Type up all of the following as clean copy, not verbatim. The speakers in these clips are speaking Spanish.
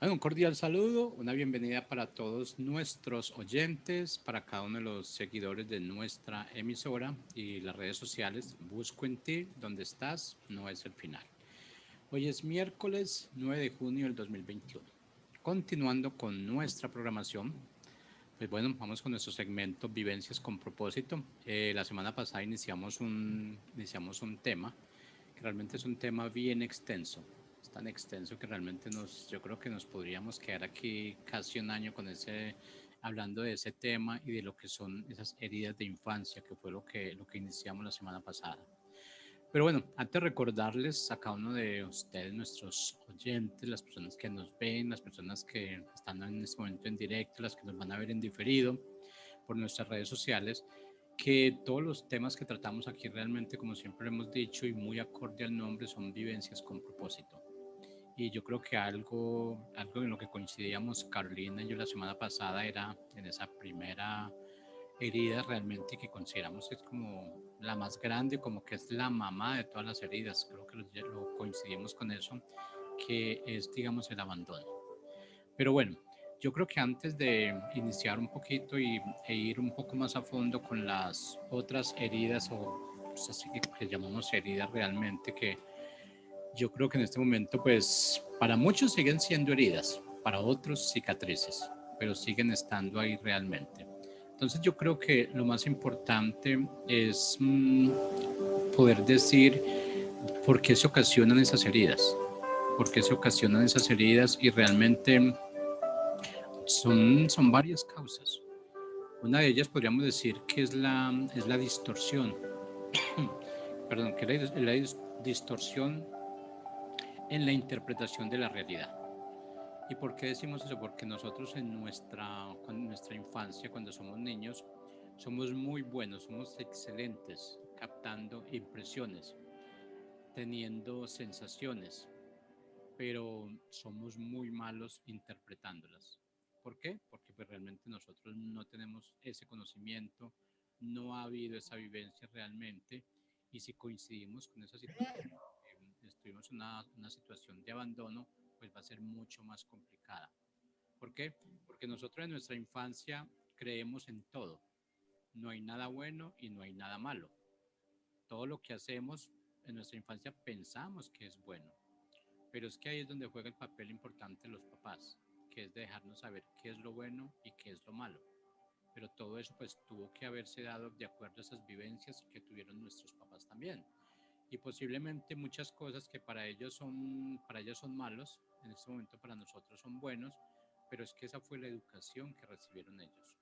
Bueno, un cordial saludo, una bienvenida para todos nuestros oyentes, para cada uno de los seguidores de nuestra emisora y las redes sociales. Busco en ti, donde estás, no es el final. Hoy es miércoles 9 de junio del 2021. Continuando con nuestra programación, pues bueno, vamos con nuestro segmento Vivencias con propósito. La semana pasada iniciamos un tema que realmente es un tema bien extenso. Es tan extenso que realmente yo creo que nos podríamos quedar aquí casi un año hablando de ese tema y de lo que son esas heridas de infancia, que fue lo que iniciamos la semana pasada. Pero bueno, antes de recordarles a cada uno de ustedes, nuestros oyentes, las personas que nos ven, las personas que están en este momento en directo, las que nos van a ver en diferido por nuestras redes sociales, que todos los temas que tratamos aquí realmente, como siempre hemos dicho y muy acorde al nombre, son vivencias con propósito. Y yo creo que algo en lo que coincidíamos Carolina y yo la semana pasada era en esa primera herida realmente que consideramos que es como la más grande, como que es la mamá de todas las heridas. Creo que lo coincidimos con eso, que es, digamos, el abandono. Pero bueno, yo creo que antes de iniciar un poquito e ir un poco más a fondo con las otras heridas o pues, así que llamamos heridas realmente, que yo creo que en este momento pues para muchos siguen siendo heridas, para otros cicatrices, pero siguen estando ahí realmente. Entonces yo creo que lo más importante es poder decir por qué se ocasionan esas heridas, por qué se ocasionan esas heridas y realmente son varias causas. Una de ellas podríamos decir que es la distorsión, perdón, que es la distorsión en la interpretación de la realidad. ¿Y por qué decimos eso? Porque nosotros en nuestra infancia, cuando somos niños, somos muy buenos, somos excelentes captando impresiones, teniendo sensaciones, pero somos muy malos interpretándolas. ¿Por qué? Porque pues realmente nosotros no tenemos ese conocimiento, no ha habido esa vivencia realmente, y si coincidimos con esa situación, estuvimos en una situación de abandono, pues va a ser mucho más complicada. ¿Por qué? Porque nosotros en nuestra infancia creemos en todo. No hay nada bueno y no hay nada malo. Todo lo que hacemos en nuestra infancia pensamos que es bueno. Pero es que ahí es donde juega el papel importante los papás, que es dejarnos saber qué es lo bueno y qué es lo malo. Pero todo eso pues tuvo que haberse dado de acuerdo a esas vivencias que tuvieron nuestros papás también. Y posiblemente muchas cosas que para ellos son malos, en este momento para nosotros son buenos, pero es que esa fue la educación que recibieron ellos.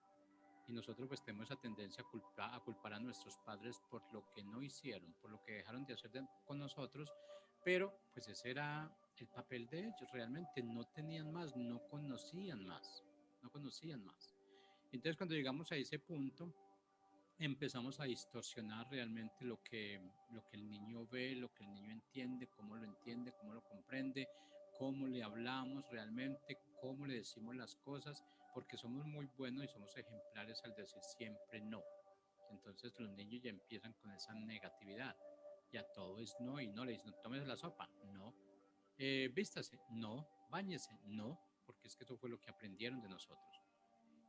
Y nosotros pues tenemos esa tendencia a culpar a nuestros padres por lo que no hicieron, por lo que dejaron de hacer con nosotros, pero pues ese era el papel de ellos, realmente no tenían más, no conocían más. Entonces cuando llegamos a ese punto, empezamos a distorsionar realmente lo que el niño ve, lo que el niño entiende, cómo lo comprende, cómo le hablamos realmente, cómo le decimos las cosas, porque somos muy buenos y somos ejemplares al decir siempre no. Entonces los niños ya empiezan con esa negatividad. Ya todo es no y no le dicen, no tomes la sopa, no. Vístase, no. Báñese, no. Porque es que eso fue lo que aprendieron de nosotros.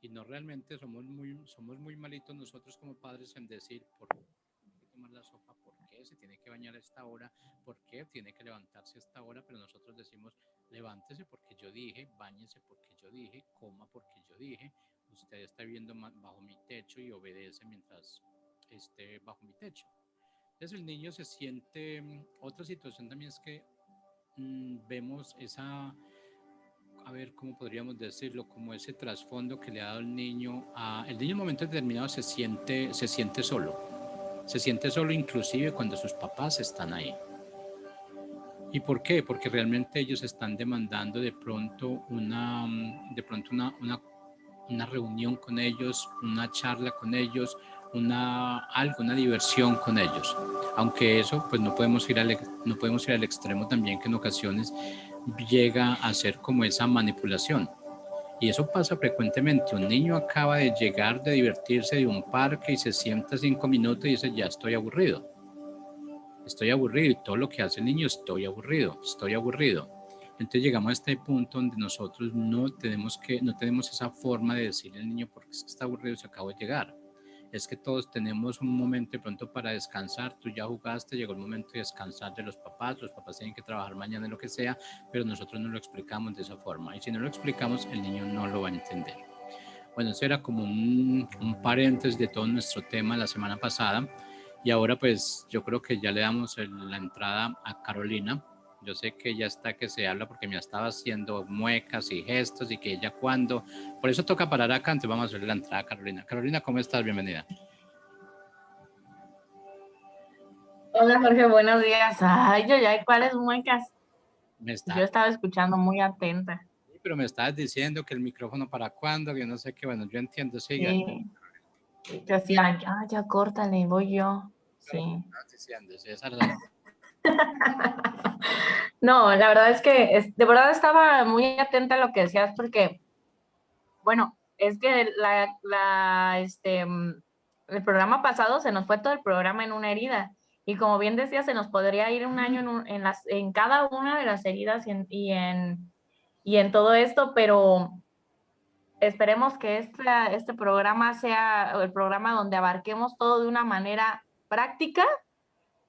Y no realmente somos muy malitos nosotros como padres en decir por qué tiene que tomar la sopa, por qué se tiene que bañar a esta hora, por qué tiene que levantarse a esta hora, pero nosotros decimos levántese porque yo dije, báñese porque yo dije, coma porque yo dije, usted está viviendo bajo mi techo y obedece mientras esté bajo mi techo. Entonces el niño se siente, otra situación también es que vemos a ver, ¿cómo podríamos decirlo? Como ese trasfondo que le ha dado el niño en un momento determinado se siente solo inclusive cuando sus papás están ahí. ¿Y por qué? Porque realmente ellos están demandando de pronto una reunión con ellos, una charla con ellos, una diversión con ellos. Aunque eso, pues no podemos ir al extremo también, que en ocasiones llega a ser como esa manipulación. Y eso pasa frecuentemente. Un niño acaba de llegar de divertirse de un parque y se sienta 5 minutos y dice, ya estoy aburrido. Estoy aburrido y todo lo que hace el niño, estoy aburrido, estoy aburrido. Entonces llegamos a este punto donde nosotros no tenemos esa forma de decirle al niño porque es que está aburrido, se acabó de llegar. Es que todos tenemos un momento de pronto para descansar, tú ya jugaste, llegó el momento de descansar de los papás tienen que trabajar mañana, lo que sea, pero nosotros no lo explicamos de esa forma. Y si no lo explicamos, el niño no lo va a entender. Bueno, eso era como un paréntesis de todo nuestro tema la semana pasada. Y ahora pues yo creo que ya le damos la entrada a Carolina. Yo sé que ella está que se habla porque me estaba haciendo muecas y gestos y que ella cuando. Por eso toca parar acá, entonces vamos a hacerle la entrada a Carolina. Carolina, ¿cómo estás? Bienvenida. Hola Jorge, buenos días. Ay, yo ya, ¿cuáles muecas? Me está, Yo estaba escuchando muy atenta. pero me estabas diciendo que el micrófono para cuándo, yo no sé qué, bueno, yo entiendo, siga. Sí, yo decía, ya, córtale, voy yo. Pero me Sí. estabas diciendo, sí, esa era la... No, la verdad es que de verdad estaba muy atenta a lo que decías porque, bueno, es que el programa pasado se nos fue todo el programa en una herida. Y como bien decía, se nos podría ir un año en cada una de las heridas y en todo esto, pero esperemos que este programa sea el programa donde abarquemos todo de una manera práctica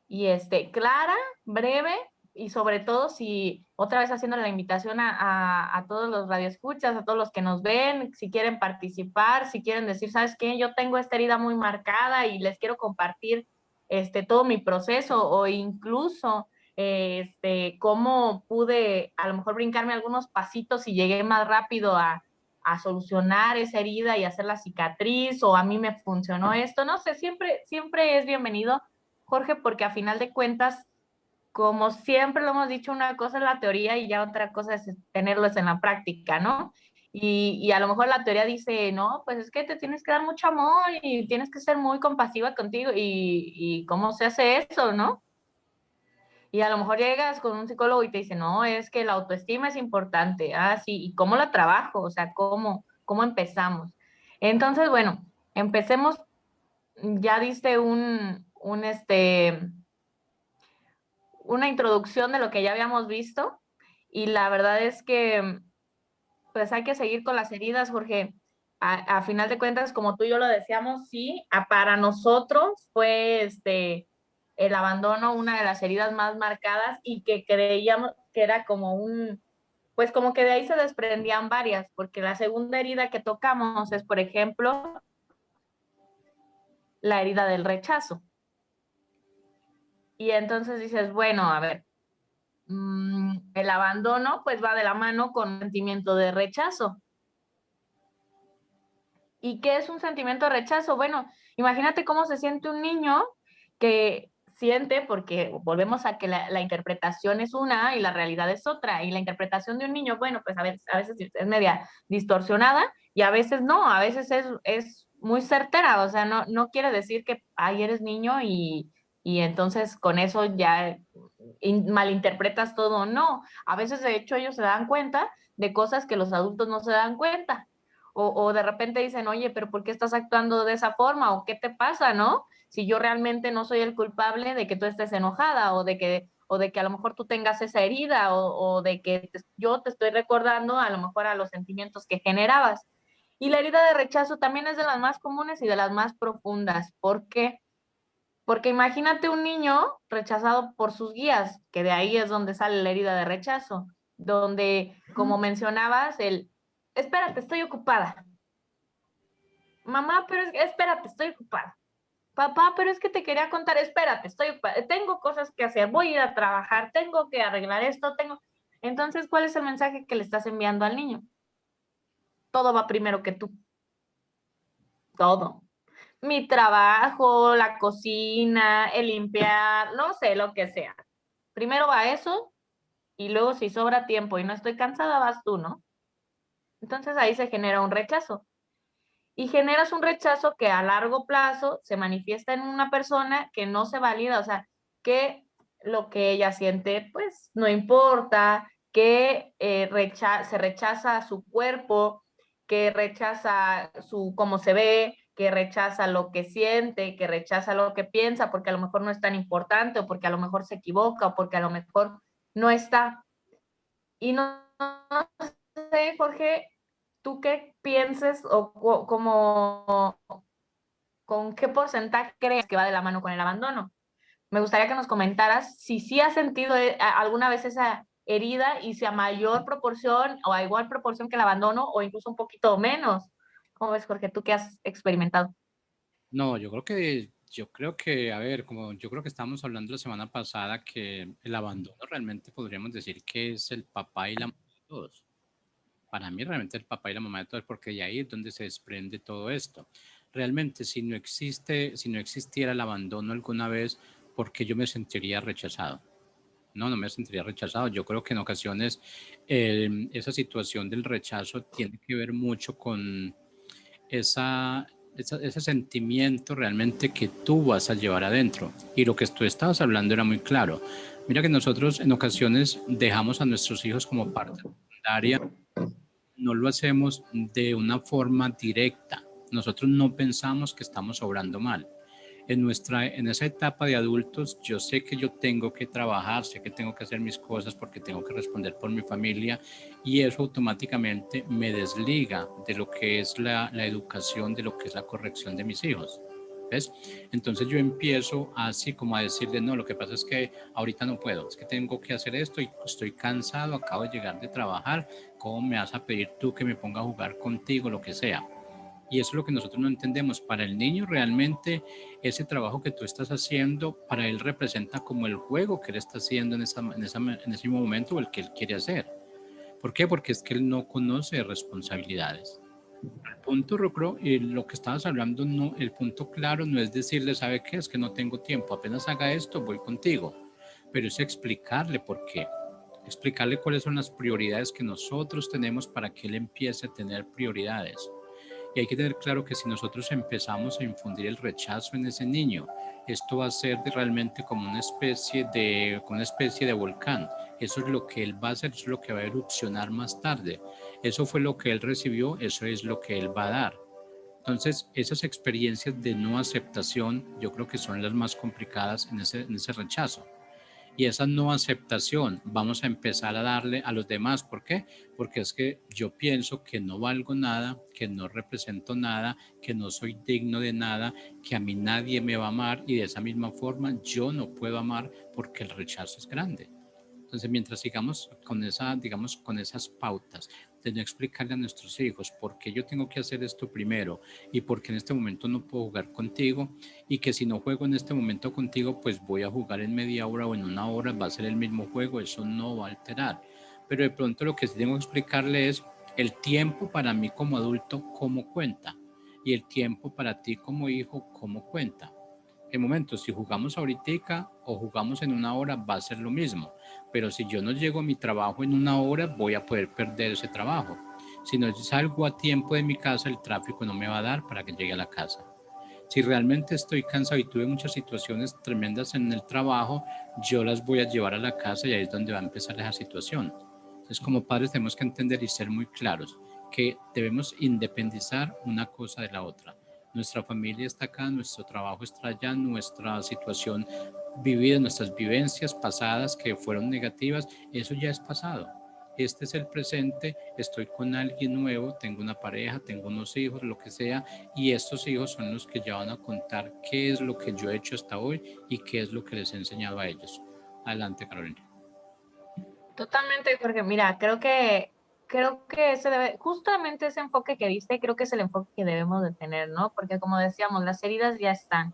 y clara, breve y sobre todo si otra vez haciendo la invitación a todos los radioescuchas, a todos los que nos ven, si quieren participar, si quieren decir, ¿sabes qué? Yo tengo esta herida muy marcada y les quiero compartir todo mi proceso o incluso cómo pude a lo mejor brincarme algunos pasitos y llegué más rápido a solucionar esa herida y hacer la cicatriz, o a mí me funcionó esto, no sé, siempre es bienvenido, Jorge, porque a final de cuentas, como siempre lo hemos dicho, una cosa es la teoría y ya otra cosa es tenerlos en la práctica, ¿no? Y a lo mejor la teoría dice, no, pues es que te tienes que dar mucho amor y tienes que ser muy compasiva contigo y ¿cómo se hace eso, no? Y a lo mejor llegas con un psicólogo y te dice, no, es que la autoestima es importante. Ah, sí, ¿y cómo la trabajo? O sea, ¿cómo empezamos? Entonces, bueno, empecemos. Ya diste una introducción de lo que ya habíamos visto y la verdad es que pues hay que seguir con las heridas, Jorge. A final de cuentas, como tú y yo lo decíamos, sí, para nosotros fue el abandono una de las heridas más marcadas y que creíamos que era pues como que de ahí se desprendían varias, porque la segunda herida que tocamos es, por ejemplo, la herida del rechazo. Y entonces dices, bueno, a ver, el abandono pues va de la mano con un sentimiento de rechazo. ¿Y qué es un sentimiento de rechazo? Bueno, imagínate cómo se siente un niño que siente, porque volvemos a que la interpretación es una y la realidad es otra, y la interpretación de un niño, bueno, pues a veces es media distorsionada y a veces no, a veces es muy certera, o sea, no quiere decir que, ay, eres niño y entonces con eso ya malinterpretas todo, no, a veces de hecho ellos se dan cuenta de cosas que los adultos no se dan cuenta. O de repente dicen, oye, pero ¿por qué estás actuando de esa forma? ¿O qué te pasa, no? Si yo realmente no soy el culpable de que tú estés enojada o de que a lo mejor tú tengas esa herida o de que yo te estoy recordando a lo mejor a los sentimientos que generabas. Y la herida de rechazo también es de las más comunes y de las más profundas. ¿Por qué? Porque imagínate un niño rechazado por sus guías, que de ahí es donde sale la herida de rechazo, donde, como mencionabas, espérate, estoy ocupada. Mamá, pero espérate, estoy ocupada. Papá, pero es que te quería contar, espérate, estoy ocupada. Tengo cosas que hacer, voy a ir a trabajar, tengo que arreglar esto, tengo... Entonces, ¿cuál es el mensaje que le estás enviando al niño? Todo va primero que tú, todo. Mi trabajo, la cocina, el limpiar, no sé, lo que sea. Primero va eso y luego si sobra tiempo y no estoy cansada, vas tú, ¿no? Entonces ahí se genera un rechazo. Y generas un rechazo que a largo plazo se manifiesta en una persona que no se valida, o sea, que lo que ella siente, pues no importa, que se rechaza su cuerpo, que rechaza cómo se ve, que rechaza lo que siente, que rechaza lo que piensa, porque a lo mejor no es tan importante, o porque a lo mejor se equivoca, o porque a lo mejor no está. Y no sé, Jorge, ¿tú qué pienses o como con qué porcentaje crees que va de la mano con el abandono? Me gustaría que nos comentaras si sí has sentido alguna vez esa herida y si a mayor proporción o a igual proporción que el abandono o incluso un poquito menos. ¿Cómo ves, Jorge? ¿Tú qué has experimentado? No, yo creo que, a ver, como yo creo que estábamos hablando la semana pasada, que el abandono realmente podríamos decir que es el papá y la mamá de todos. Para mí realmente el papá y la mamá de todos, porque de ahí es donde se desprende todo esto. Realmente, si no existiera el abandono alguna vez, ¿por qué yo me sentiría rechazado? No, no me sentiría rechazado. Yo creo que en ocasiones esa situación del rechazo tiene que ver mucho con esa, ese sentimiento realmente que tú vas a llevar adentro. Y lo que tú estabas hablando era muy claro. Mira que nosotros en ocasiones dejamos a nuestros hijos como parte secundaria, no lo hacemos de una forma directa. Nosotros no pensamos que estamos obrando mal. En esa etapa de adultos, yo sé que yo tengo que trabajar, sé que tengo que hacer mis cosas porque tengo que responder por mi familia y eso automáticamente me desliga de lo que es la educación, de lo que es la corrección de mis hijos. ¿Ves? Entonces yo empiezo así como a decirle, no, lo que pasa es que ahorita no puedo, es que tengo que hacer esto y estoy cansado, acabo de llegar de trabajar, ¿cómo me vas a pedir tú que me ponga a jugar contigo, lo que sea? Y eso es lo que nosotros no entendemos. Para el niño realmente ese trabajo que tú estás haciendo, para él representa como el juego que él está haciendo en ese momento o el que él quiere hacer. ¿Por qué? Porque es que él no conoce responsabilidades. El punto, Rocro, y lo que estabas hablando, no, el punto claro no es decirle, ¿sabe qué? Es que no tengo tiempo, apenas haga esto, voy contigo. Pero es explicarle por qué. Explicarle cuáles son las prioridades que nosotros tenemos para que él empiece a tener prioridades. Y hay que tener claro que si nosotros empezamos a infundir el rechazo en ese niño, esto va a ser realmente como como una especie de volcán. Eso es lo que él va a hacer, eso es lo que va a erupcionar más tarde. Eso fue lo que él recibió, eso es lo que él va a dar. Entonces, esas experiencias de no aceptación, yo creo que son las más complicadas en ese rechazo y esa no aceptación vamos a empezar a darle a los demás. ¿Por qué? Porque es que yo pienso que no valgo nada, que no represento nada, que no soy digno de nada, que a mí nadie me va a amar y de esa misma forma yo no puedo amar porque el rechazo es grande. Entonces, mientras sigamos con digamos, con esas pautas de no explicarle a nuestros hijos por qué yo tengo que hacer esto primero y por qué en este momento no puedo jugar contigo y que si no juego en este momento contigo, pues voy a jugar en media hora o en una hora, va a ser el mismo juego, eso no va a alterar. Pero de pronto lo que sí tengo que explicarle es el tiempo para mí como adulto, cómo cuenta, y el tiempo para ti como hijo, cómo cuenta. En momentos, si jugamos ahorita o jugamos en una hora, va a ser lo mismo. Pero si yo no llego a mi trabajo en una hora, voy a poder perder ese trabajo. Si no salgo a tiempo de mi casa, el tráfico no me va a dar para que llegue a la casa. Si realmente estoy cansado y tuve muchas situaciones tremendas en el trabajo, yo las voy a llevar a la casa y ahí es donde va a empezar esa situación. Entonces, como padres tenemos que entender y ser muy claros que debemos independizar una cosa de la otra. Nuestra familia está acá, nuestro trabajo está allá, nuestra situación vivida, nuestras vivencias pasadas que fueron negativas, eso ya es pasado. Este es el presente, estoy con alguien nuevo, tengo una pareja, tengo unos hijos, lo que sea, y estos hijos son los que ya van a contar qué es lo que yo he hecho hasta hoy y qué es lo que les he enseñado a ellos. Adelante, Carolina. Totalmente, Jorge. Mira, creo que justamente ese enfoque que diste, creo que es el enfoque que debemos de tener, ¿no? Porque como decíamos, las heridas ya están,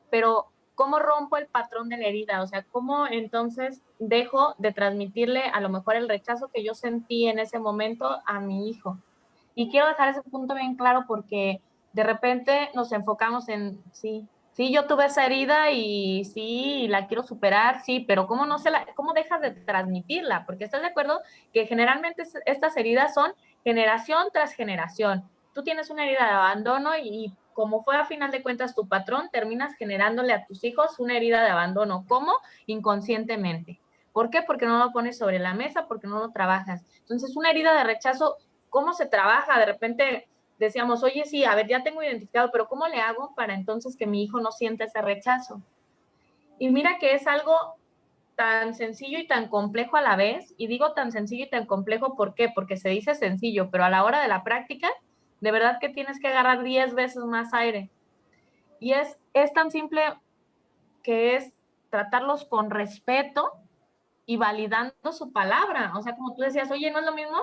pero ¿cómo rompo el patrón de la herida? O sea, ¿cómo entonces dejo de transmitirle a lo mejor el rechazo que yo sentí en ese momento a mi hijo? Y quiero dejar ese punto bien claro porque de repente nos enfocamos en, sí, sí, yo tuve esa herida y sí, la quiero superar, sí, pero ¿cómo no cómo dejas de transmitirla? Porque estás de acuerdo que generalmente estas heridas son generación tras generación. Tú tienes una herida de abandono y como fue a final de cuentas tu patrón, terminas generándole a tus hijos una herida de abandono. ¿Cómo? Inconscientemente. ¿Por qué? Porque no lo pones sobre la mesa, porque no lo trabajas. Entonces, una herida de rechazo, ¿cómo se trabaja? De repente decíamos, oye, sí, a ver, ya tengo identificado, pero ¿cómo le hago para entonces que mi hijo no sienta ese rechazo? Y mira que es algo tan sencillo y tan complejo a la vez. Y digo tan sencillo y tan complejo, ¿por qué? Porque se dice sencillo, pero a la hora de la práctica, de verdad que tienes que agarrar 10 veces más aire. Y es tan simple que es tratarlos con respeto y validando su palabra. O sea, como tú decías, oye, ¿no es lo mismo?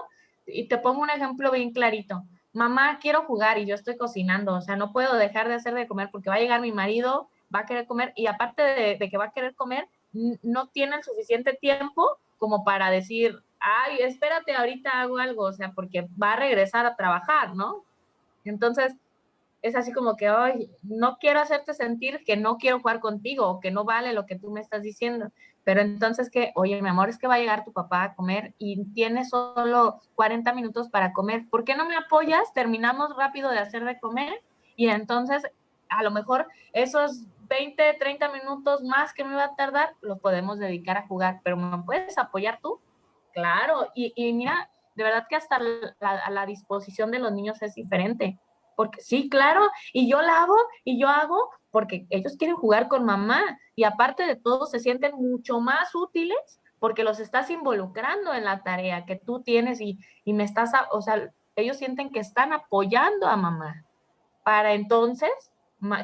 Y te pongo un ejemplo bien clarito. Mamá, quiero jugar y yo estoy cocinando. O sea, no puedo dejar de hacer de comer porque va a llegar mi marido, va a querer comer y aparte de que va a querer comer, no tiene el suficiente tiempo como para decir, ay, espérate, ahorita hago algo. O sea, porque va a regresar a trabajar, ¿no? Entonces, es así como que, ay, no quiero hacerte sentir que no quiero jugar contigo o que no vale lo que tú me estás diciendo. Pero entonces que, oye, mi amor, es que va a llegar tu papá a comer y tienes solo 40 minutos para comer. ¿Por qué no me apoyas? Terminamos rápido de hacer de comer y entonces a lo mejor esos 20, 30 minutos más que me va a tardar los podemos dedicar a jugar. Pero ¿me puedes apoyar tú? Claro, y mira, de verdad que hasta la disposición de los niños es diferente. Porque sí, claro, y yo la hago y yo hago porque ellos quieren jugar con mamá y aparte de todo se sienten mucho más útiles porque los estás involucrando en la tarea que tú tienes y me estás, o sea, ellos sienten que están apoyando a mamá para entonces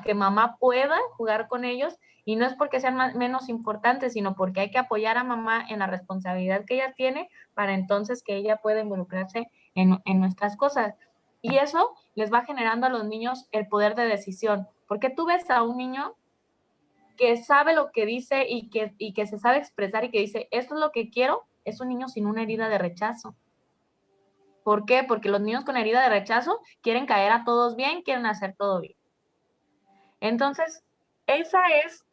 que mamá pueda jugar con ellos y no es porque sean menos importantes, sino porque hay que apoyar a mamá en la responsabilidad que ella tiene para entonces que ella pueda involucrarse en nuestras cosas. Y eso les va generando a los niños el poder de decisión, porque tú ves a un niño que sabe lo que dice y que se sabe expresar y que dice, esto es lo que quiero, es un niño sin una herida de rechazo. ¿Por qué? Porque los niños con herida de rechazo quieren caer a todos bien, quieren hacer todo bien. Entonces, esa es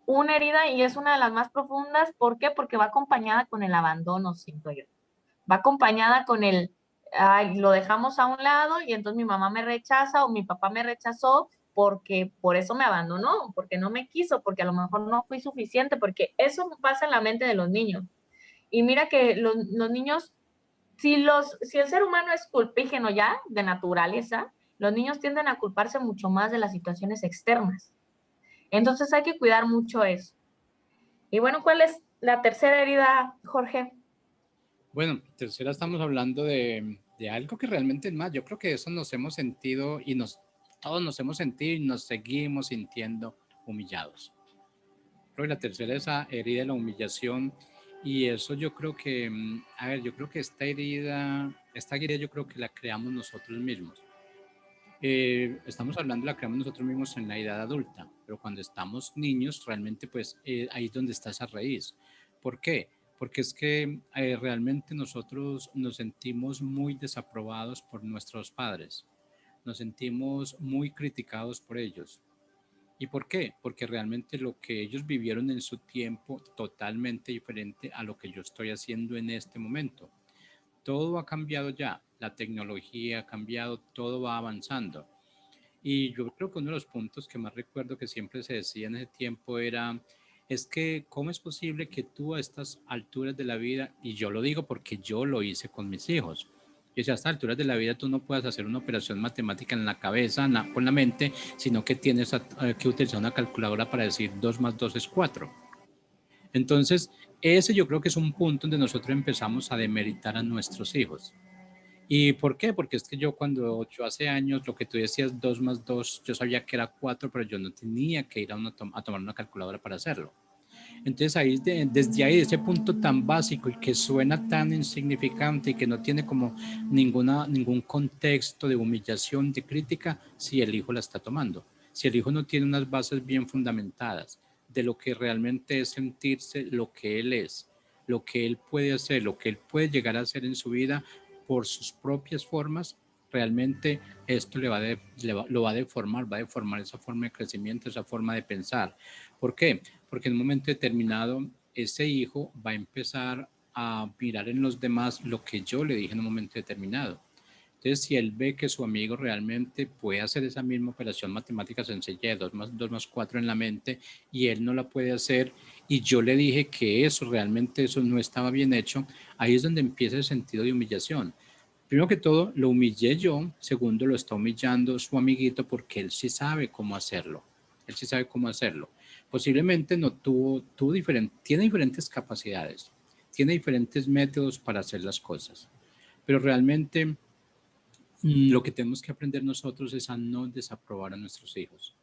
una herida y es una de las más profundas. ¿Por qué? Porque va acompañada con el abandono, siento yo. Va acompañada con el, ay, lo dejamos a un lado y entonces mi mamá me rechaza o mi papá me rechazó porque por eso me abandonó, porque no me quiso, porque a lo mejor no fui suficiente, porque eso pasa en la mente de los niños. Y mira que los niños, si el ser humano es culpígeno ya de naturaleza, los niños tienden a culparse mucho más de las situaciones externas. Entonces hay que cuidar mucho eso. Y bueno, ¿cuál es la tercera herida, Jorge? Bueno, tercera estamos hablando de algo que realmente es más. Yo creo que eso nos hemos sentido y todos nos hemos sentido y nos seguimos sintiendo humillados. Creo que la tercera es esa herida de la humillación y eso yo creo que, a ver, yo creo que esta herida yo creo que la creamos nosotros mismos. Estamos hablando, la creamos nosotros mismos en la edad adulta, pero cuando estamos niños, realmente pues ahí es donde está esa raíz. ¿Por qué? Porque es que realmente nosotros nos sentimos muy desaprobados por nuestros padres, nos sentimos muy criticados por ellos. ¿Y por qué? Porque realmente lo que ellos vivieron en su tiempo totalmente diferente a lo que yo estoy haciendo en este momento. Todo ha cambiado ya, la tecnología ha cambiado, todo va avanzando. Y yo creo que uno de los puntos que más recuerdo que siempre se decía en ese tiempo era, es que ¿cómo es posible que tú a estas alturas de la vida, y yo lo digo porque yo lo hice con mis hijos, y a estas alturas de la vida tú no puedes hacer una operación matemática en la cabeza, con la mente, sino que tienes que utilizar una calculadora para decir 2 más 2 es 4. Entonces, ese yo creo que es un punto donde nosotros empezamos a demeritar a nuestros hijos. ¿Y por qué? Porque es que yo hace años, lo que tú decías, 2 más 2 yo sabía que era 4 pero yo no tenía que ir a tomar una calculadora para hacerlo. Entonces ahí, desde ahí, ese punto tan básico y que suena tan insignificante y que no tiene como ningún contexto de humillación, de crítica, si el hijo la está tomando. Si el hijo no tiene unas bases bien fundamentadas de lo que realmente es sentirse lo que él es, lo que él puede hacer, lo que él puede llegar a hacer en su vida por sus propias formas, realmente esto lo va a deformar esa forma de crecimiento, esa forma de pensar. ¿Por qué? Porque en un momento determinado ese hijo va a empezar a mirar en los demás lo que yo le dije en un momento determinado. Entonces, si él ve que su amigo realmente puede hacer esa misma operación matemática sencilla de 2 más 4 en la mente y él no la puede hacer y yo le dije que eso no estaba bien hecho, ahí es donde empieza el sentido de humillación. Primero que todo, lo humillé yo. Segundo, lo está humillando su amiguito porque él sí sabe cómo hacerlo. Él sí sabe cómo hacerlo. Posiblemente no tiene diferentes capacidades, tiene diferentes métodos para hacer las cosas, pero realmente lo que tenemos que aprender nosotros es a no desaprobar a nuestros hijos.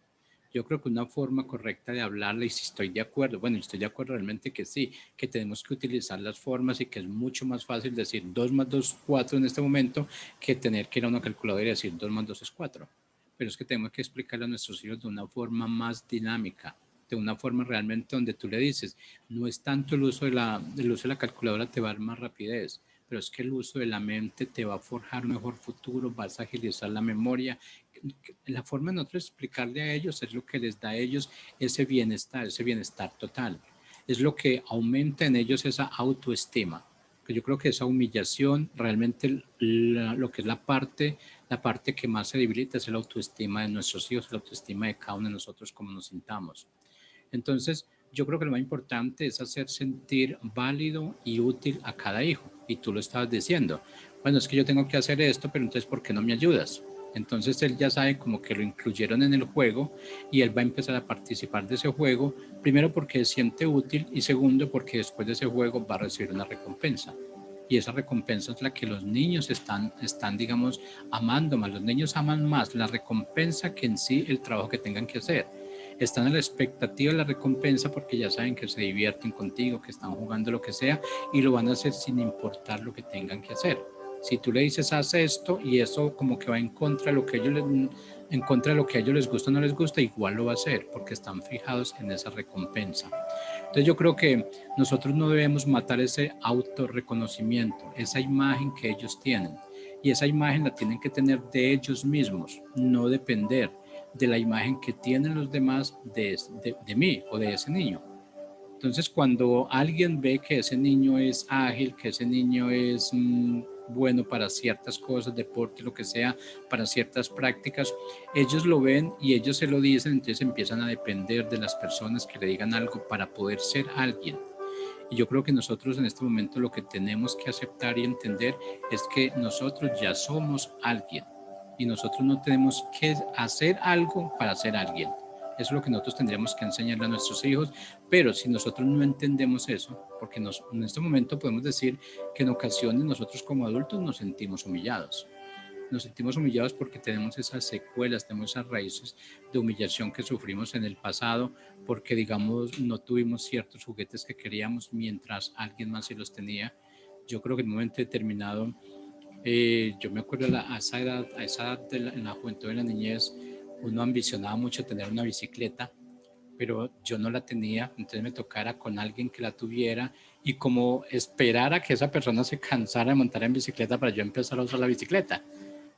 Yo creo que una forma correcta de hablarle, y si estoy de acuerdo, bueno, estoy de acuerdo realmente que sí, que tenemos que utilizar las formas y que es mucho más fácil decir 2 más 2 es 4 en este momento que tener que ir a una calculadora y decir 2 más 2 es 4. Pero es que tenemos que explicarle a nuestros hijos de una forma más dinámica, de una forma realmente donde tú le dices, no es tanto el uso de la calculadora te va a dar más rapidez, pero es que el uso de la mente te va a forjar un mejor futuro, vas a agilizar la memoria. La forma de nosotros explicarle a ellos es lo que les da a ellos ese bienestar total. Es lo que aumenta en ellos esa autoestima. Que yo creo que esa humillación, realmente lo que es la parte que más se debilita es la autoestima de nuestros hijos, la autoestima de cada uno de nosotros, como nos sintamos. Entonces, yo creo que lo más importante es hacer sentir válido y útil a cada hijo. Y tú lo estabas diciendo. Bueno, es que yo tengo que hacer esto, pero entonces, ¿por qué no me ayudas? Entonces él ya sabe como que lo incluyeron en el juego y él va a empezar a participar de ese juego, primero porque se siente útil y segundo porque después de ese juego va a recibir una recompensa. Y esa recompensa es la que los niños están, digamos, amando más. Los niños aman más la recompensa que en sí el trabajo que tengan que hacer. Están a la expectativa de la recompensa porque ya saben que se divierten contigo, que están jugando lo que sea y lo van a hacer sin importar lo que tengan que hacer. Si tú le dices haz esto y eso como que va en contra de lo que en contra de lo que a ellos les gusta o no les gusta, igual lo va a hacer porque están fijados en esa recompensa. Entonces yo creo que nosotros no debemos matar ese autorreconocimiento, esa imagen que ellos tienen. Y esa imagen la tienen que tener de ellos mismos, no depender de la imagen que tienen los demás de mí o de ese niño. Entonces, cuando alguien ve que ese niño es ágil, que ese niño es bueno para ciertas cosas, deporte, lo que sea, para ciertas prácticas, ellos lo ven y ellos se lo dicen, entonces empiezan a depender de las personas que le digan algo para poder ser alguien. Y yo creo que nosotros en este momento lo que tenemos que aceptar y entender es que nosotros ya somos alguien y nosotros no tenemos que hacer algo para ser alguien. Eso es lo que nosotros tendríamos que enseñarle a nuestros hijos, pero si nosotros no entendemos eso, porque en este momento podemos decir que en ocasiones nosotros como adultos nos sentimos humillados. Nos sentimos humillados porque tenemos esas secuelas, tenemos esas raíces de humillación que sufrimos en el pasado porque, digamos, no tuvimos ciertos juguetes que queríamos mientras alguien más sí los tenía. Yo creo que en un momento determinado, yo me acuerdo a esa edad en la juventud, de la niñez, uno ambicionaba mucho tener una bicicleta, pero yo no la tenía, entonces me tocara con alguien que la tuviera y como esperar a que esa persona se cansara de montar en bicicleta para yo empezar a usar la bicicleta.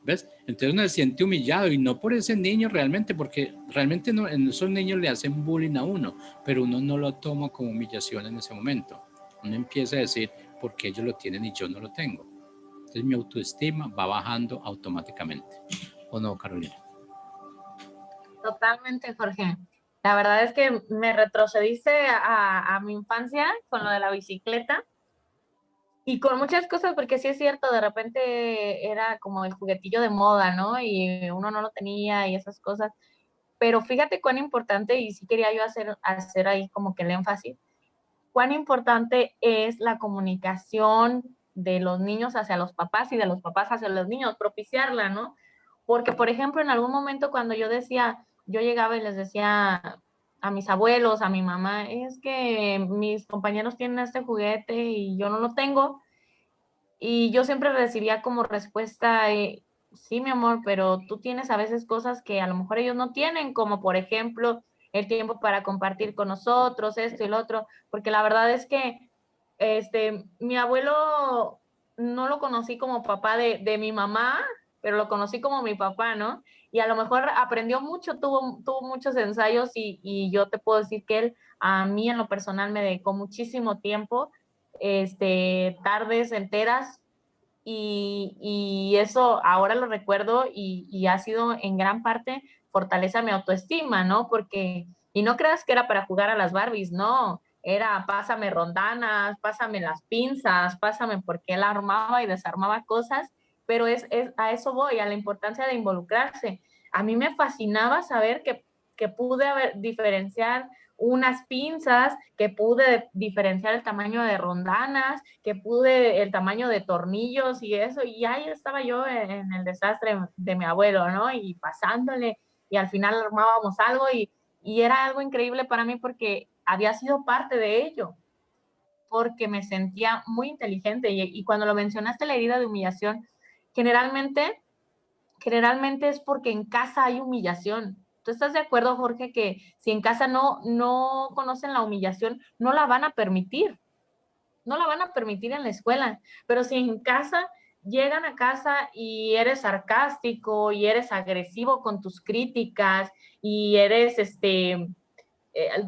¿Ves? Entonces uno se siente humillado y no por ese niño realmente, porque realmente no, en esos niños le hacen bullying a uno, pero uno no lo toma como humillación en ese momento. Uno empieza a decir, ¿por qué ellos lo tienen y yo no lo tengo? Entonces mi autoestima va bajando automáticamente. ¿O no, Carolina? Totalmente, Jorge. La verdad es que me retrocediste a mi infancia con lo de la bicicleta y con muchas cosas, porque sí es cierto, de repente era como el juguetillo de moda, ¿no? Y uno no lo tenía y esas cosas. Pero fíjate cuán importante, y sí quería yo hacer ahí como que el énfasis, cuán importante es la comunicación de los niños hacia los papás y de los papás hacia los niños, propiciarla, ¿no? Porque, por ejemplo, en algún momento cuando yo llegaba y les decía a mis abuelos, a mi mamá, es que mis compañeros tienen este juguete y yo no lo tengo, y yo siempre recibía como respuesta, sí, mi amor, pero tú tienes a veces cosas que a lo mejor ellos no tienen, como por ejemplo el tiempo para compartir con nosotros, esto y lo otro, porque la verdad es que mi abuelo no lo conocí como papá de mi mamá, pero lo conocí como mi papá, ¿no? Y a lo mejor aprendió mucho, tuvo muchos ensayos y yo te puedo decir que él a mí en lo personal me dedicó muchísimo tiempo, tardes enteras y eso ahora lo recuerdo y ha sido en gran parte fortaleza mi autoestima, ¿no? Porque, y no creas que era para jugar a las Barbies, no, era pásame rondanas, pásame las pinzas, pásame porque él armaba y desarmaba cosas, pero a eso voy, a la importancia de involucrarse. A mí me fascinaba saber que pude diferenciar unas pinzas, que pude diferenciar el tamaño de rondanas, que pude el tamaño de tornillos y eso, y ahí estaba yo en el desastre de mi abuelo, ¿no? Y pasándole, y al final armábamos algo y era algo increíble para mí porque había sido parte de ello, porque me sentía muy inteligente y cuando lo mencionaste, la herida de humillación, generalmente es porque en casa hay humillación. ¿Tú estás de acuerdo, Jorge, que si en casa no conocen la humillación, no la van a permitir? No la van a permitir en la escuela. Pero si en casa llegan a casa y eres sarcástico y eres agresivo con tus críticas y eres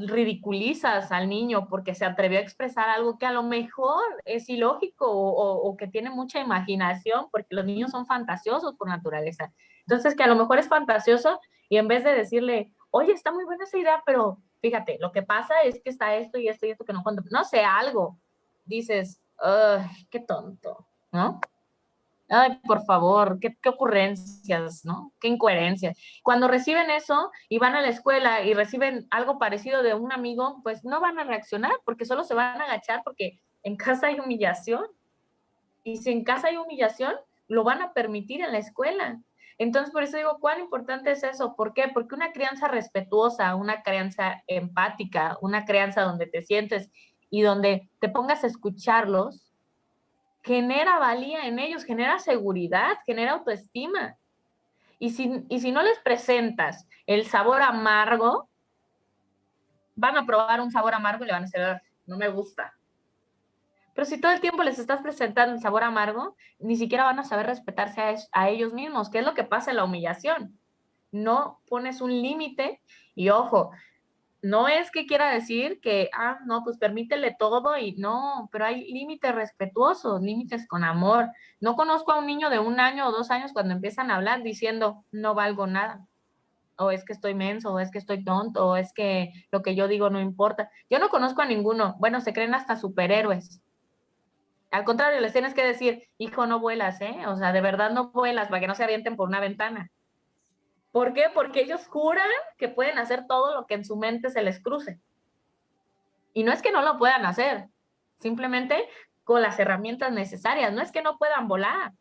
ridiculizas al niño porque se atrevió a expresar algo que a lo mejor es ilógico o que tiene mucha imaginación, porque los niños son fantasiosos por naturaleza. Entonces, que a lo mejor es fantasioso y en vez de decirle, oye, está muy buena esa idea, pero fíjate, lo que pasa es que está esto y esto y esto que no cuento, no sé, algo, dices, qué tonto, ¿no? Ay, por favor, qué ocurrencias, ¿no? Qué incoherencias. Cuando reciben eso y van a la escuela y reciben algo parecido de un amigo, pues no van a reaccionar porque solo se van a agachar porque en casa hay humillación. Y si en casa hay humillación, lo van a permitir en la escuela. Entonces, por eso digo, ¿cuán importante es eso? ¿Por qué? Porque una crianza respetuosa, una crianza empática, una crianza donde te sientes y donde te pongas a escucharlos, genera valía en ellos, genera seguridad, genera autoestima. Y si no les presentas el sabor amargo, van a probar un sabor amargo y le van a decir, no me gusta. Pero si todo el tiempo les estás presentando el sabor amargo, ni siquiera van a saber respetarse a ellos mismos, que es lo que pasa en la humillación. No pones un límite y ojo, no es que quiera decir que, no, pues permítele todo y no, pero hay límites respetuosos, límites con amor. No conozco a un niño de 1 año o 2 años cuando empiezan a hablar diciendo, no valgo nada, o es que estoy menso, o es que estoy tonto, o es que lo que yo digo no importa. Yo no conozco a ninguno. Bueno, se creen hasta superhéroes. Al contrario, les tienes que decir, hijo, no vuelas, ¿eh? O sea, de verdad no vuelas para que no se avienten por una ventana. ¿Por qué? Porque ellos juran que pueden hacer todo lo que en su mente se les cruce. Y no es que no lo puedan hacer, simplemente con las herramientas necesarias. No es que no puedan volar,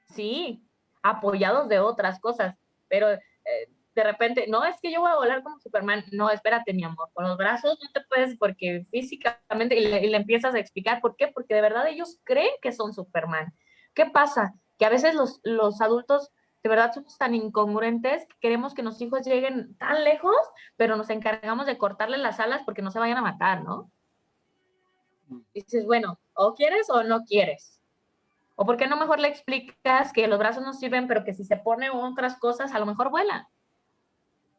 sí, apoyados de otras cosas, pero de repente, no es que yo voy a volar como Superman. No, espérate, mi amor, con los brazos no te puedes, porque físicamente, y le empiezas a explicar por qué, porque de verdad ellos creen que son Superman. ¿Qué pasa? Que a veces los adultos de verdad somos tan incongruentes que queremos que nuestros hijos lleguen tan lejos, pero nos encargamos de cortarle las alas porque no se vayan a matar, ¿no? Y dices, bueno, o quieres o no quieres. ¿O por qué no mejor le explicas que los brazos no sirven, pero que si se pone otras cosas, a lo mejor vuela?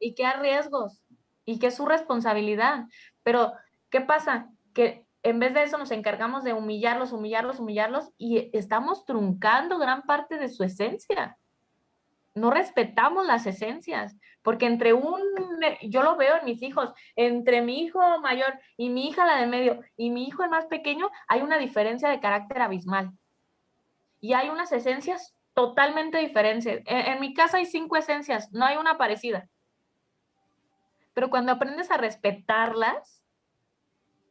Y que hay riesgos y que es su responsabilidad. Pero, ¿qué pasa? Que en vez de eso nos encargamos de humillarlos, humillarlos, humillarlos y estamos truncando gran parte de su esencia. No respetamos las esencias, porque yo lo veo en mis hijos, entre mi hijo mayor y mi hija la de medio y mi hijo el más pequeño, hay una diferencia de carácter abismal. Y hay unas esencias totalmente diferentes. En mi casa hay 5 esencias, no hay una parecida. Pero cuando aprendes a respetarlas,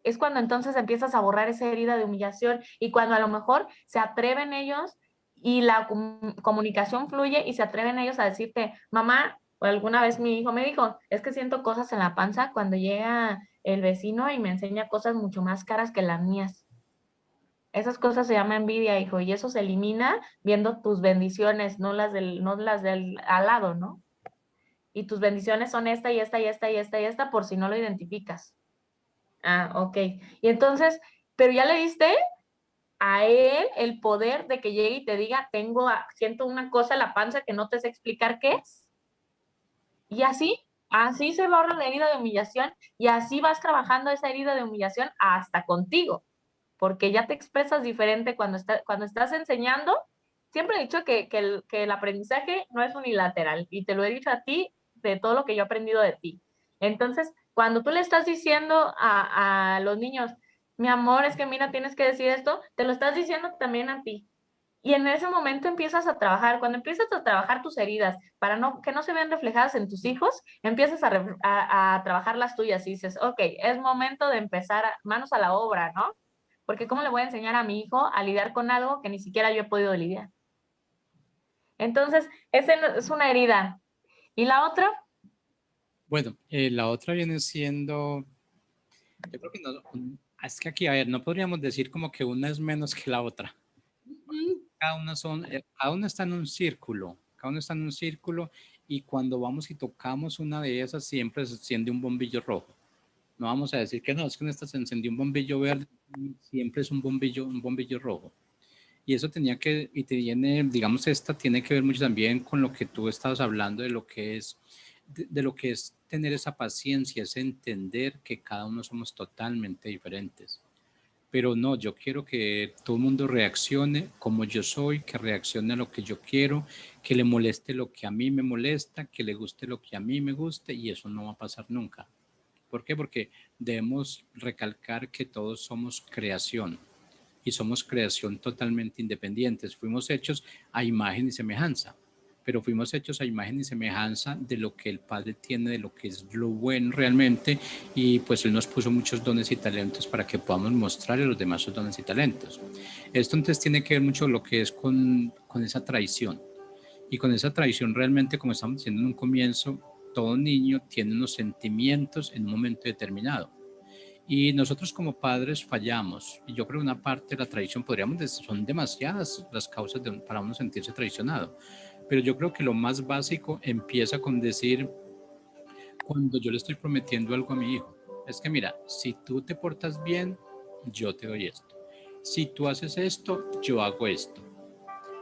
es cuando entonces empiezas a borrar esa herida de humillación y cuando a lo mejor se atreven ellos y la comunicación fluye y se atreven ellos a decirte, mamá, o alguna vez mi hijo me dijo, es que siento cosas en la panza cuando llega el vecino y me enseña cosas mucho más caras que las mías. Esas cosas se llama envidia, hijo, y eso se elimina viendo tus bendiciones, no las del al lado, ¿no? Y tus bendiciones son esta y esta y esta y esta y esta por si no lo identificas. Ok. Y entonces, pero ya le diste a él el poder de que llegue y te diga, siento una cosa en la panza que no te sé explicar qué es. Y así se borra la herida de humillación y así vas trabajando esa herida de humillación hasta contigo, porque ya te expresas diferente cuando estás enseñando. Siempre he dicho que el aprendizaje no es unilateral y te lo he dicho a ti de todo lo que yo he aprendido de ti. Entonces, cuando tú le estás diciendo a los niños, mi amor, es que mira, tienes que decir esto, te lo estás diciendo también a ti. Y en ese momento empiezas a trabajar, cuando empiezas a trabajar tus heridas para que no se vean reflejadas en tus hijos, empiezas a trabajar las tuyas y dices, ok, es momento de empezar manos a la obra, ¿no? Porque ¿cómo le voy a enseñar a mi hijo a lidiar con algo que ni siquiera yo he podido lidiar? Entonces, esa es una herida. ¿Y la otra? Bueno, la otra viene siendo, yo creo que no, es que aquí, a ver, no podríamos decir como que una es menos que la otra. Cada una está en un círculo, cada una está en un círculo y cuando vamos y tocamos una de esas siempre se enciende un bombillo rojo. No vamos a decir que no, es que en esta se encendió un bombillo verde, siempre es un bombillo rojo. Y eso tenía que, y tiene, digamos, esta tiene que ver mucho también con lo que tú estabas hablando de lo que es, de lo que es tener esa paciencia, es entender que cada uno somos totalmente diferentes. Pero no, yo quiero que todo el mundo reaccione como yo soy, que reaccione a lo que yo quiero, que le moleste lo que a mí me molesta, que le guste lo que a mí me guste, y eso no va a pasar nunca. ¿Por qué? Porque debemos recalcar que todos somos creación y somos creación totalmente independientes. Fuimos hechos a imagen y semejanza, pero fuimos hechos a imagen y semejanza de lo que el Padre tiene, de lo que es lo bueno realmente, y pues Él nos puso muchos dones y talentos para que podamos mostrarle a los demás sus dones y talentos. Esto entonces tiene que ver mucho lo que es con esa traición, y con esa traición realmente, como estamos diciendo en un comienzo, todo niño tiene unos sentimientos en un momento determinado. Y nosotros como padres fallamos. Y yo creo que una parte de la traición, podríamos decir, son demasiadas las causas para uno sentirse traicionado. Pero yo creo que lo más básico empieza con decir, cuando yo le estoy prometiendo algo a mi hijo, es que mira, si tú te portas bien, yo te doy esto. Si tú haces esto, yo hago esto.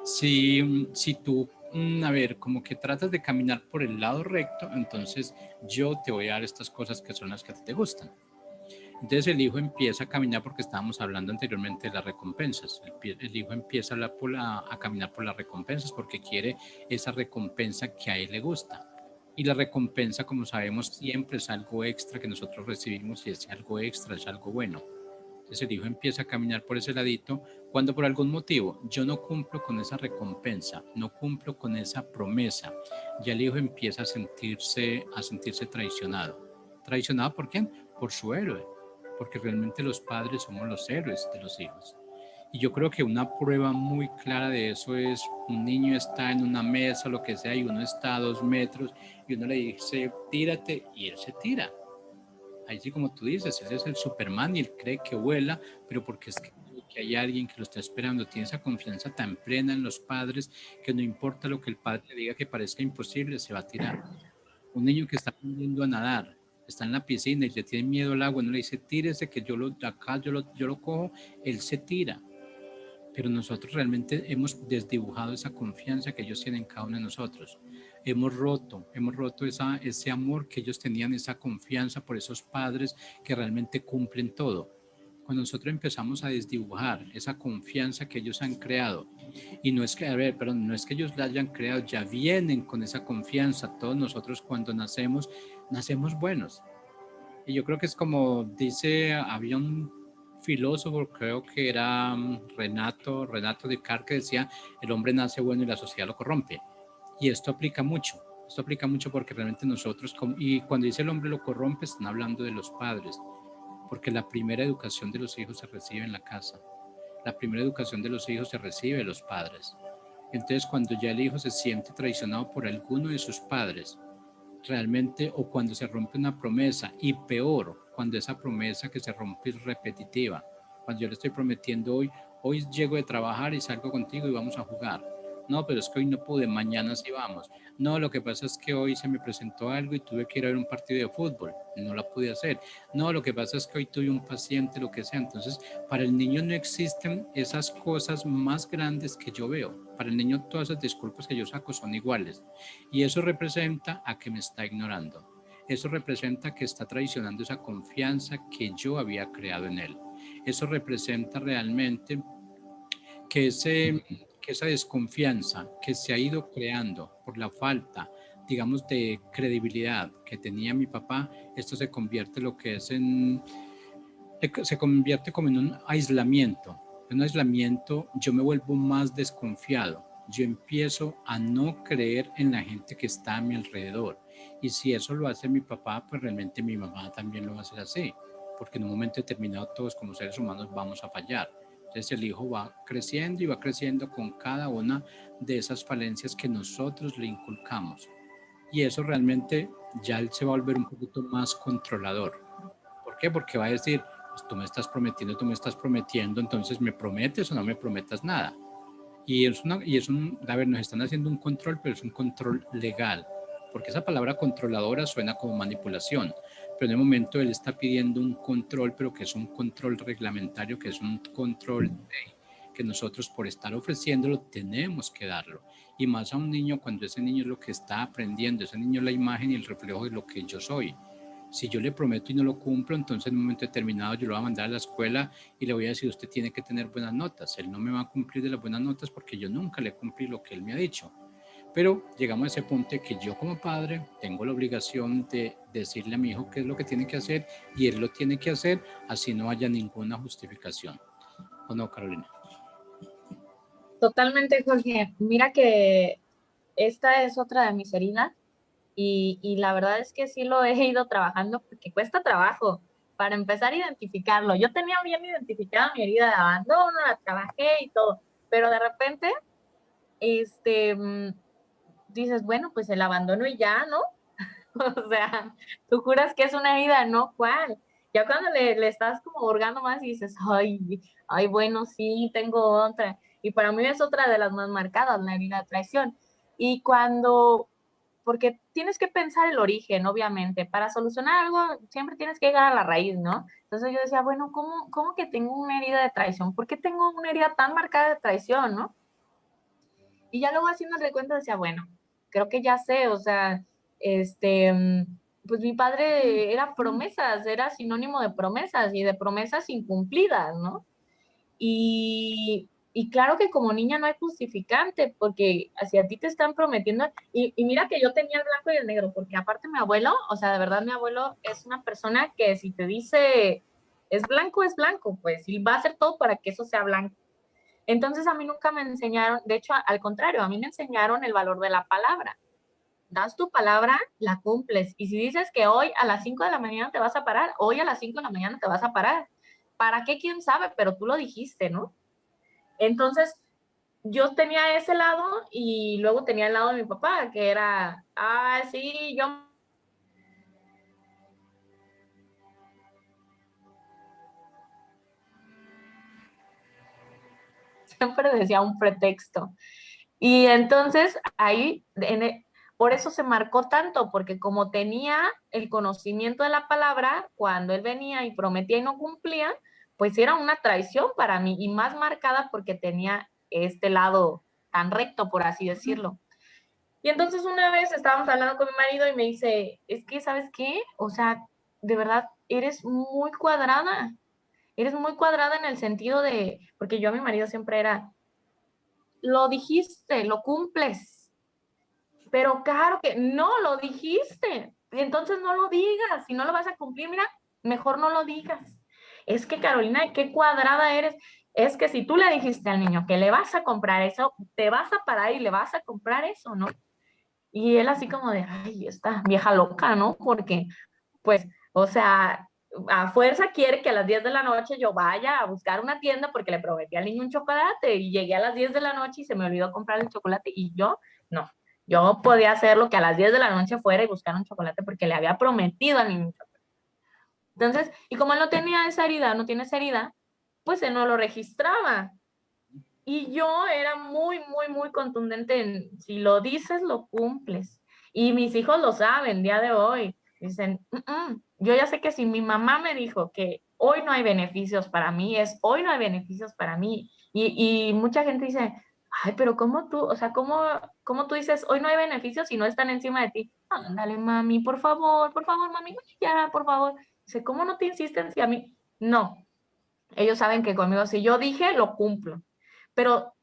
Si tú, a ver, como que tratas de caminar por el lado recto, entonces yo te voy a dar estas cosas que son las que a ti te gustan. Entonces el hijo empieza a caminar porque estábamos hablando anteriormente de las recompensas. El hijo empieza a caminar por las recompensas porque quiere esa recompensa que a él le gusta. Y la recompensa, como sabemos, siempre es algo extra que nosotros recibimos y ese algo extra es algo bueno. Entonces el hijo empieza a caminar por ese ladito cuando por algún motivo yo no cumplo con esa recompensa, no cumplo con esa promesa, ya el hijo empieza a sentirse traicionado. ¿Traicionado por quién? Por su héroe, porque realmente los padres somos los héroes de los hijos. Y yo creo que una prueba muy clara de eso es un niño está en una mesa, lo que sea, y uno está a 2 metros y uno le dice, tírate, y él se tira. Ahí sí, como tú dices, él es el Superman y él cree que vuela, pero porque es que hay alguien que lo está esperando, tiene esa confianza tan plena en los padres que no importa lo que el padre le diga que parezca imposible, se va a tirar. Un niño que está aprendiendo a nadar, está en la piscina y le tiene miedo al agua, no le dice tírese que yo lo cojo, él se tira. Pero nosotros realmente hemos desdibujado esa confianza que ellos tienen en cada uno de nosotros. Hemos roto ese amor que ellos tenían, esa confianza por esos padres que realmente cumplen todo. Cuando nosotros empezamos a desdibujar esa confianza que ellos han creado, y no es que, a ver, pero no es que ellos la hayan creado, ya vienen con esa confianza. Todos nosotros cuando nacemos, nacemos buenos. Y yo creo que es como dice, había un filósofo, creo que era Renato Descartes, que decía, el hombre nace bueno y la sociedad lo corrompe. Y esto aplica mucho porque realmente nosotros, y cuando dice el hombre lo corrompe, están hablando de los padres, porque la primera educación de los hijos se recibe en la casa, la primera educación de los hijos se recibe de los padres. Entonces, cuando ya el hijo se siente traicionado por alguno de sus padres, realmente, o cuando se rompe una promesa, y peor, cuando esa promesa que se rompe es repetitiva, cuando yo le estoy prometiendo hoy llego de trabajar y salgo contigo y vamos a jugar. No, pero es que hoy no pude, mañana sí vamos. No, lo que pasa es que hoy se me presentó algo y tuve que ir a ver un partido de fútbol, no la pude hacer. No, lo que pasa es que hoy tuve un paciente, lo que sea. Entonces, para el niño no existen esas cosas más grandes que yo veo. Para el niño todas esas disculpas que yo saco son iguales. Y eso representa a que me está ignorando. Eso representa que está traicionando esa confianza que yo había creado en él. Eso representa realmente que, que esa desconfianza que se ha ido creando por la falta, digamos, de credibilidad que tenía mi papá, esto se convierte como en un aislamiento. En un aislamiento yo me vuelvo más desconfiado. Yo empiezo a no creer en la gente que está a mi alrededor. Y si eso lo hace mi papá, pues realmente mi mamá también lo va a hacer así. Porque en un momento determinado todos como seres humanos vamos a fallar. Entonces el hijo va creciendo y va creciendo con cada una de esas falencias que nosotros le inculcamos. Y eso realmente ya él se va a volver un poquito más controlador. ¿Por qué? Porque va a decir, pues tú me estás prometiendo, entonces me prometes o no me prometas nada. A ver, nos están haciendo un control, pero es un control legal, porque esa palabra controladora suena como manipulación, pero en el momento él está pidiendo un control, pero que es un control reglamentario, que es un control que nosotros por estar ofreciéndolo tenemos que darlo. Y más a un niño cuando ese niño es lo que está aprendiendo, ese niño es la imagen y el reflejo de lo que yo soy. Si yo le prometo y no lo cumplo, entonces en un momento determinado yo lo voy a mandar a la escuela y le voy a decir, usted tiene que tener buenas notas. Él no me va a cumplir de las buenas notas porque yo nunca le cumplí lo que él me ha dicho. Pero llegamos a ese punto de que yo como padre tengo la obligación de decirle a mi hijo qué es lo que tiene que hacer y él lo tiene que hacer, así no haya ninguna justificación. ¿O no, Carolina? Totalmente, Jorge. Mira que esta es otra de mis heridas y la verdad es que sí lo he ido trabajando porque cuesta trabajo para empezar a identificarlo. Yo tenía bien identificada mi herida de abandono, la trabajé y todo, pero de repente, este, dices, bueno, pues el abandono y ya, ¿no? O sea, tú juras que es una herida, ¿no? ¿Cuál? Ya cuando le estás como hurgando más y dices, ay, bueno, sí, tengo otra. Y para mí es otra de las más marcadas, la herida de traición. Y cuando, porque tienes que pensar el origen, obviamente. Para solucionar algo, siempre tienes que llegar a la raíz, ¿no? Entonces yo decía, bueno, ¿cómo que tengo una herida de traición? ¿Por qué tengo una herida tan marcada de traición, no? Y ya luego haciendo el recuento decía, bueno, creo que ya sé, o sea, este, pues mi padre era promesas, era sinónimo de promesas y de promesas incumplidas, ¿no? Y claro que como niña no hay justificante, porque si a ti te están prometiendo, y mira que yo tenía el blanco y el negro, porque aparte mi abuelo, o sea, de verdad mi abuelo es una persona que si te dice es blanco, pues, y va a hacer todo para que eso sea blanco. Entonces a mí nunca me enseñaron, de hecho, al contrario, a mí me enseñaron el valor de la palabra. Das tu palabra, la cumples. Y si dices que hoy a las 5 de la mañana te vas a parar, hoy a las 5 de la mañana te vas a parar. ¿Para qué? ¿Quién sabe? Pero tú lo dijiste, ¿no? Entonces, yo tenía ese lado y luego tenía el lado de mi papá, que era, sí, yo siempre decía un pretexto. Y entonces ahí, por eso se marcó tanto, porque como tenía el conocimiento de la palabra, cuando él venía y prometía y no cumplía, pues era una traición para mí y más marcada porque tenía este lado tan recto, por así decirlo. Y entonces una vez estábamos hablando con mi marido y me dice, es que, ¿sabes qué? O sea, de verdad, eres muy cuadrada en el sentido de, porque yo a mi marido siempre era, lo dijiste, lo cumples. Pero claro que no lo dijiste. Entonces no lo digas. Si no lo vas a cumplir, mira, mejor no lo digas. Es que Carolina, qué cuadrada eres. Es que si tú le dijiste al niño que le vas a comprar eso, te vas a parar y le vas a comprar eso, ¿no? Y él así como de, ay, esta vieja loca, ¿no? Porque, pues, o sea, a fuerza quiere que a las 10 de la noche yo vaya a buscar una tienda porque le prometí al niño un chocolate y llegué a las 10 de la noche y se me olvidó comprar el chocolate y yo, no, yo podía hacer lo que a las 10 de la noche fuera y buscar un chocolate porque le había prometido al niño un chocolate. Entonces, y como él no tenía esa herida, no tiene esa herida, pues él no lo registraba. Y yo era muy contundente en, si lo dices, lo cumples. Y mis hijos lo saben, día de hoy. Dicen, yo ya sé que si mi mamá me dijo que hoy no hay beneficios para mí, es hoy no hay beneficios para mí. Y mucha gente dice, ay, pero ¿cómo tú, o sea, cómo tú dices, hoy no hay beneficios y no están encima de ti? Ándale, mami, por favor, mami, ya, por favor. Dice, ¿cómo no te insisten si a mí? No, ellos saben que conmigo, si yo dije, lo cumplo. Pero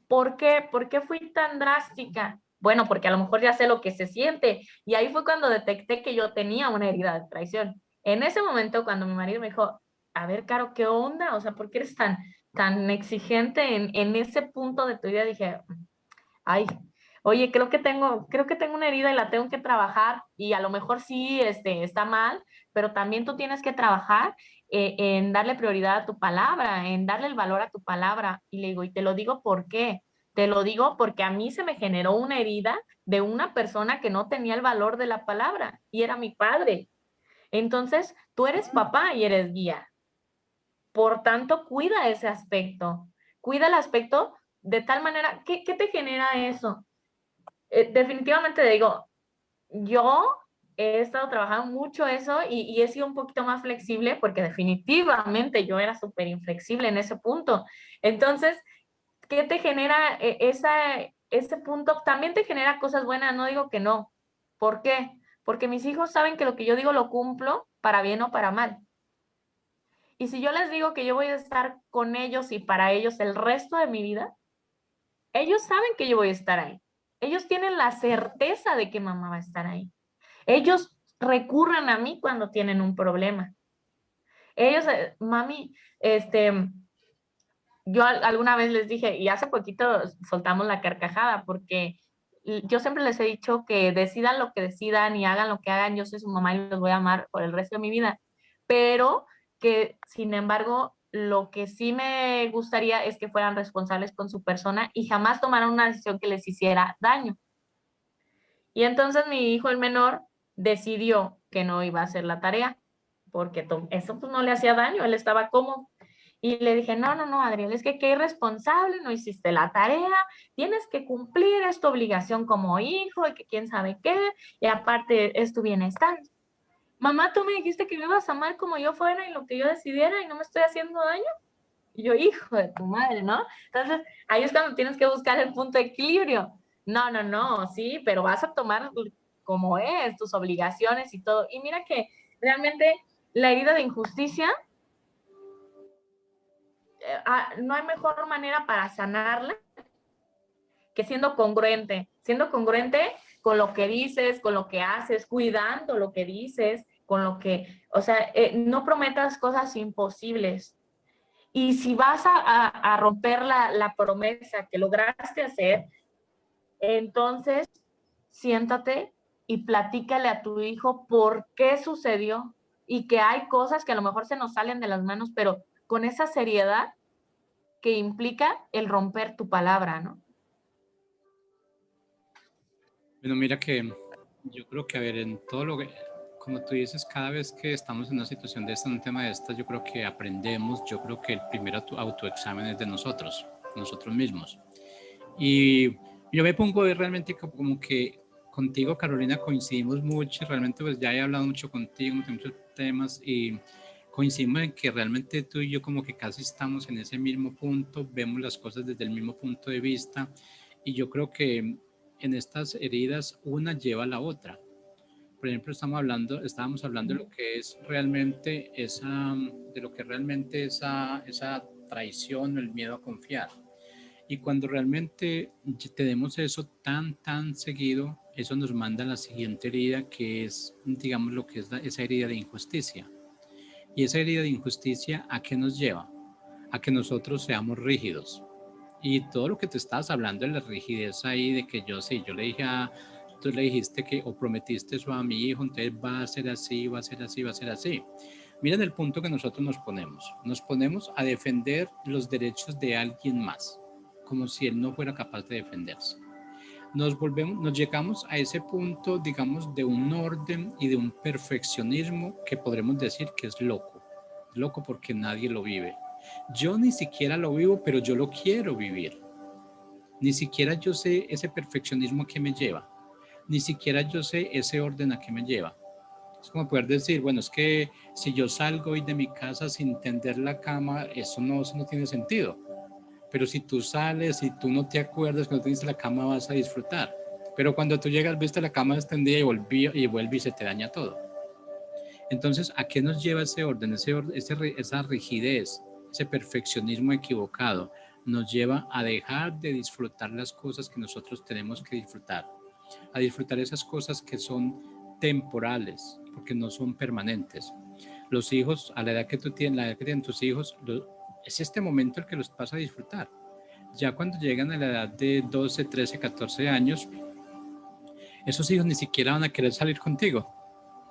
¿por qué? ¿Por qué fui tan drástica? Bueno, porque a lo mejor ya sé lo que se siente. Y ahí fue cuando detecté que yo tenía una herida de traición. En ese momento, cuando mi marido me dijo, a ver, Caro, ¿qué onda? O sea, ¿por qué eres tan exigente en ese punto de tu vida? Dije, ay, oye, creo que tengo una herida y la tengo que trabajar y a lo mejor sí, está mal, pero también tú tienes que trabajar en darle prioridad a tu palabra, en darle el valor a tu palabra. Y le digo, y te lo digo ¿por qué? Te lo digo porque a mí se me generó una herida de una persona que no tenía el valor de la palabra y era mi padre. Entonces, tú eres papá y eres guía. Por tanto, cuida ese aspecto. Cuida el aspecto de tal manera, ¿qué te genera eso? Definitivamente digo, yo he estado trabajando mucho eso y he sido un poquito más flexible porque definitivamente yo era súper inflexible en ese punto. Entonces, ¿qué te genera ese punto? También te genera cosas buenas, no digo que no. ¿Por qué? Porque mis hijos saben que lo que yo digo lo cumplo para bien o para mal. Y si yo les digo que yo voy a estar con ellos y para ellos el resto de mi vida, ellos saben que yo voy a estar ahí. Ellos tienen la certeza de que mamá va a estar ahí. Ellos recurren a mí cuando tienen un problema. Ellos, mami, yo alguna vez les dije, y hace poquito soltamos la carcajada, porque yo siempre les he dicho que decidan lo que decidan y hagan lo que hagan, yo soy su mamá y los voy a amar por el resto de mi vida, pero que sin embargo, lo que sí me gustaría es que fueran responsables con su persona y jamás tomaran una decisión que les hiciera daño. Y entonces mi hijo, el menor, decidió que no iba a hacer la tarea, porque eso pues no le hacía daño, él estaba cómodo. Y le dije, no, no, no, Adriel, es que qué irresponsable, no hiciste la tarea, tienes que cumplir, es tu obligación como hijo, y que quién sabe qué, y aparte es tu bienestar. Mamá, tú me dijiste que me ibas a amar como yo fuera y lo que yo decidiera y no me estoy haciendo daño. Y yo, hijo de tu madre, ¿no? Entonces, ahí es cuando tienes que buscar el punto de equilibrio. No, no, no, sí, pero vas a tomar como es, tus obligaciones y todo. Y mira que realmente la herida de injusticia, no hay mejor manera para sanarla que siendo congruente con lo que dices, con lo que haces, cuidando lo que dices, con lo que, o sea, no prometas cosas imposibles. Y si vas a romper la promesa que lograste hacer, entonces siéntate y platícale a tu hijo por qué sucedió y que hay cosas que a lo mejor se nos salen de las manos, pero con esa seriedad que implica el romper tu palabra, ¿no? Bueno, mira que yo creo que, a ver, en todo lo que, como tú dices, cada vez que estamos en una situación de esta, en un tema de esta, yo creo que aprendemos, yo creo que el primer autoexamen es de nosotros mismos. Y yo me pongo realmente como que contigo, Carolina, coincidimos mucho, realmente pues ya he hablado mucho contigo de muchos temas y coincidimos en que realmente tú y yo como que casi estamos en ese mismo punto, vemos las cosas desde el mismo punto de vista y yo creo que en estas heridas una lleva a la otra. Por ejemplo, estábamos hablando de lo que es realmente esa traición o el miedo a confiar. Y cuando realmente tenemos eso tan seguido, eso nos manda a la siguiente herida, que es, digamos, lo que es esa herida de injusticia. Y esa herida de injusticia, ¿a qué nos lleva? A que nosotros seamos rígidos. Y todo lo que te estabas hablando de la rigidez ahí, de que yo le dije tú le dijiste que, o prometiste eso a mi hijo, entonces va a ser así, va a ser así, va a ser así. Miren el punto que nosotros nos ponemos. Nos ponemos a defender los derechos de alguien más, como si él no fuera capaz de defenderse. Nos llegamos a ese punto, digamos, de un orden y de un perfeccionismo que podremos decir que es loco. Loco porque nadie lo vive. Yo ni siquiera lo vivo, pero yo lo quiero vivir. Ni siquiera yo sé ese perfeccionismo a qué me lleva. Ni siquiera yo sé ese orden a qué me lleva. Es como poder decir, bueno, es que si yo salgo hoy de mi casa sin tender la cama, eso no tiene sentido. Pero si tú sales y tú no te acuerdas cuando tienes la cama, vas a disfrutar. Pero cuando tú llegas, viste la cama extendida y vuelve y se te daña todo. Entonces, ¿a qué nos lleva ese orden? Esa rigidez, ese perfeccionismo equivocado, nos lleva a dejar de disfrutar las cosas que nosotros tenemos que disfrutar, a disfrutar esas cosas que son temporales, porque no son permanentes. Los hijos, a la edad que tú tienes, la edad que tienen tus hijos, es este momento el que los vas a disfrutar. Ya cuando llegan a la edad de 12, 13, 14 años, esos hijos ni siquiera van a querer salir contigo,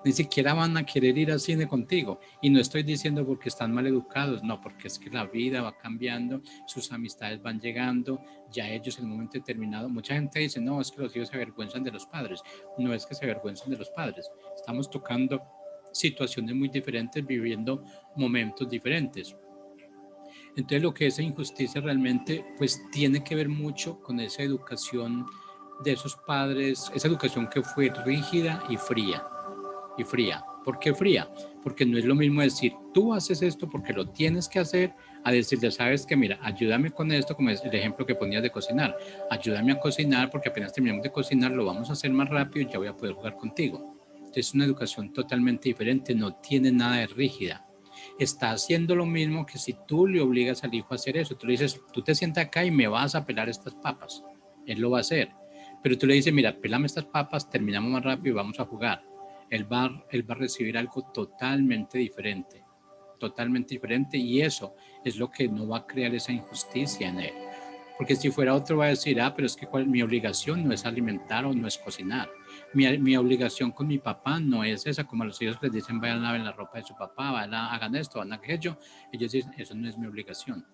ni siquiera van a querer ir al cine contigo. Y no estoy diciendo porque están mal educados, no, porque es que la vida va cambiando, sus amistades van llegando, ya ellos en un momento determinado, mucha gente dice, no, es que los hijos se avergüenzan de los padres. No es que se avergüenzan de los padres, estamos tocando situaciones muy diferentes, viviendo momentos diferentes. Entonces lo que es injusticia realmente pues tiene que ver mucho con esa educación de esos padres, esa educación que fue rígida y fría. Y fría. ¿Por qué fría? Porque no es lo mismo decir, tú haces esto porque lo tienes que hacer, a decirle, sabes que mira, ayúdame con esto, como es el ejemplo que ponías de cocinar, ayúdame a cocinar porque apenas terminamos de cocinar lo vamos a hacer más rápido y ya voy a poder jugar contigo. Entonces es una educación totalmente diferente, no tiene nada de rígida. Está haciendo lo mismo que si tú le obligas al hijo a hacer eso. Tú le dices, tú te sientas acá y me vas a pelar estas papas. Él lo va a hacer. Pero tú le dices, mira, pelame estas papas, terminamos más rápido y vamos a jugar. Él va a recibir algo totalmente diferente. Totalmente diferente. Y eso es lo que no va a crear esa injusticia en él. Porque si fuera otro va a decir, pero es que mi obligación no es alimentar o no es cocinar. Mi obligación con mi papá no es esa, como a los hijos les dicen, vayan a lavar la ropa de su papá, hagan esto, hagan aquello. Ellos dicen, eso no es mi obligación.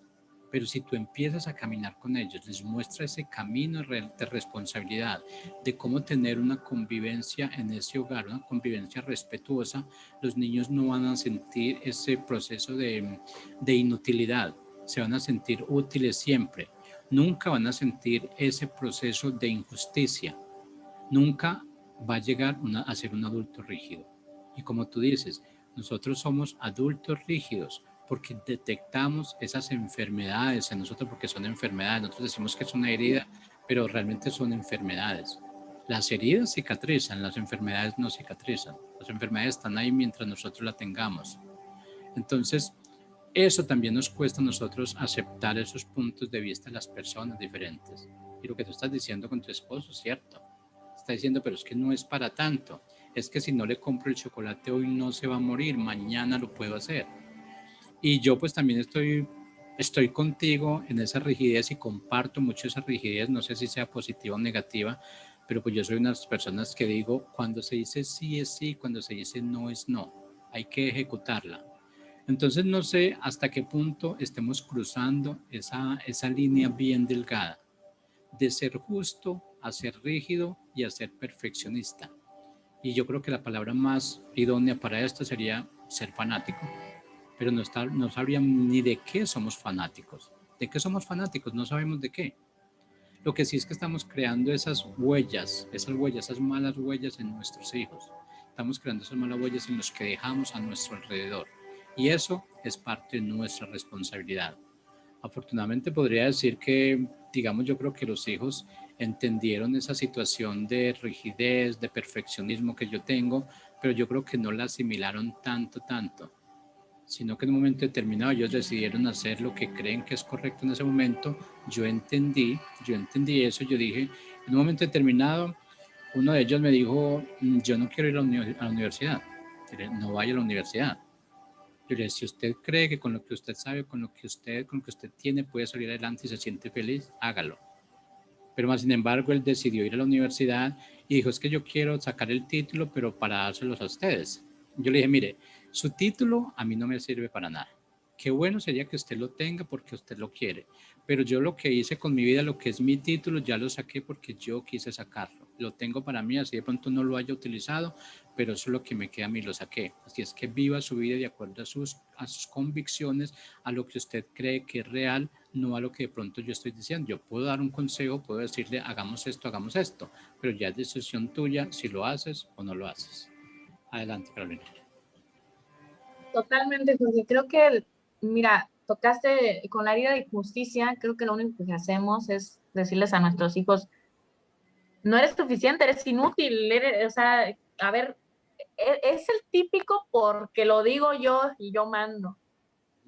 Pero si tú empiezas a caminar con ellos, les muestras ese camino de responsabilidad, de cómo tener una convivencia en ese hogar, una convivencia respetuosa, los niños no van a sentir ese proceso de inutilidad, se van a sentir útiles siempre. Nunca van a sentir ese proceso de injusticia. Nunca va a llegar a ser un adulto rígido. Y como tú dices, nosotros somos adultos rígidos porque detectamos esas enfermedades en nosotros, porque son enfermedades. Nosotros decimos que es una herida, pero realmente son enfermedades. Las heridas cicatrizan, las enfermedades no cicatrizan. Las enfermedades están ahí mientras nosotros la tengamos. Entonces, eso también nos cuesta a nosotros aceptar esos puntos de vista de las personas diferentes. Y lo que tú estás diciendo con tu esposo, ¿cierto? Está diciendo, pero es que no es para tanto. Es que si no le compro el chocolate hoy no se va a morir, mañana lo puedo hacer. Y yo pues también estoy contigo en esa rigidez y comparto mucho esa rigidez, no sé si sea positiva o negativa, pero pues yo soy una de las personas que digo, cuando se dice sí es sí, cuando se dice no es no, hay que ejecutarla. Entonces no sé hasta qué punto estemos cruzando esa línea bien delgada de ser justo a ser rígido y a ser perfeccionista. Y yo creo que la palabra más idónea para esto sería ser fanático, pero no sabríamos ni de qué somos fanáticos. ¿De qué somos fanáticos? No sabemos de qué. Lo que sí es que estamos creando esas huellas, esas malas huellas en nuestros hijos. Estamos creando esas malas huellas en los que dejamos a nuestro alrededor. Y eso es parte de nuestra responsabilidad. Afortunadamente podría decir que, digamos, yo creo que los hijos entendieron esa situación de rigidez, de perfeccionismo que yo tengo, pero yo creo que no la asimilaron tanto, sino que en un momento determinado ellos decidieron hacer lo que creen que es correcto en ese momento. Yo entendí eso, yo dije, en un momento determinado, uno de ellos me dijo, yo no quiero ir a la universidad, no vaya a la universidad. Yo le decía, si usted cree que con lo que usted sabe, con lo que usted tiene, puede salir adelante y se siente feliz, hágalo. Pero más sin embargo, él decidió ir a la universidad y dijo, es que yo quiero sacar el título, pero para dárselos a ustedes. Yo le dije, mire, su título a mí no me sirve para nada. Qué bueno sería que usted lo tenga porque usted lo quiere. Pero yo lo que hice con mi vida, lo que es mi título, ya lo saqué porque yo quise sacarlo. Lo tengo para mí, así de pronto no lo haya utilizado, pero eso es lo que me queda a mí, lo saqué. Así es que viva su vida de acuerdo a sus convicciones, a lo que usted cree que es real, no a lo que de pronto yo estoy diciendo. Yo puedo dar un consejo, puedo decirle, hagamos esto, pero ya es decisión tuya si lo haces o no lo haces. Adelante, Carolina. Totalmente, Jorge. Creo que, mira, tocaste con la herida de justicia, creo que lo único que hacemos es decirles a nuestros hijos, no eres suficiente, eres inútil, o sea, a ver, es el típico porque lo digo yo y yo mando.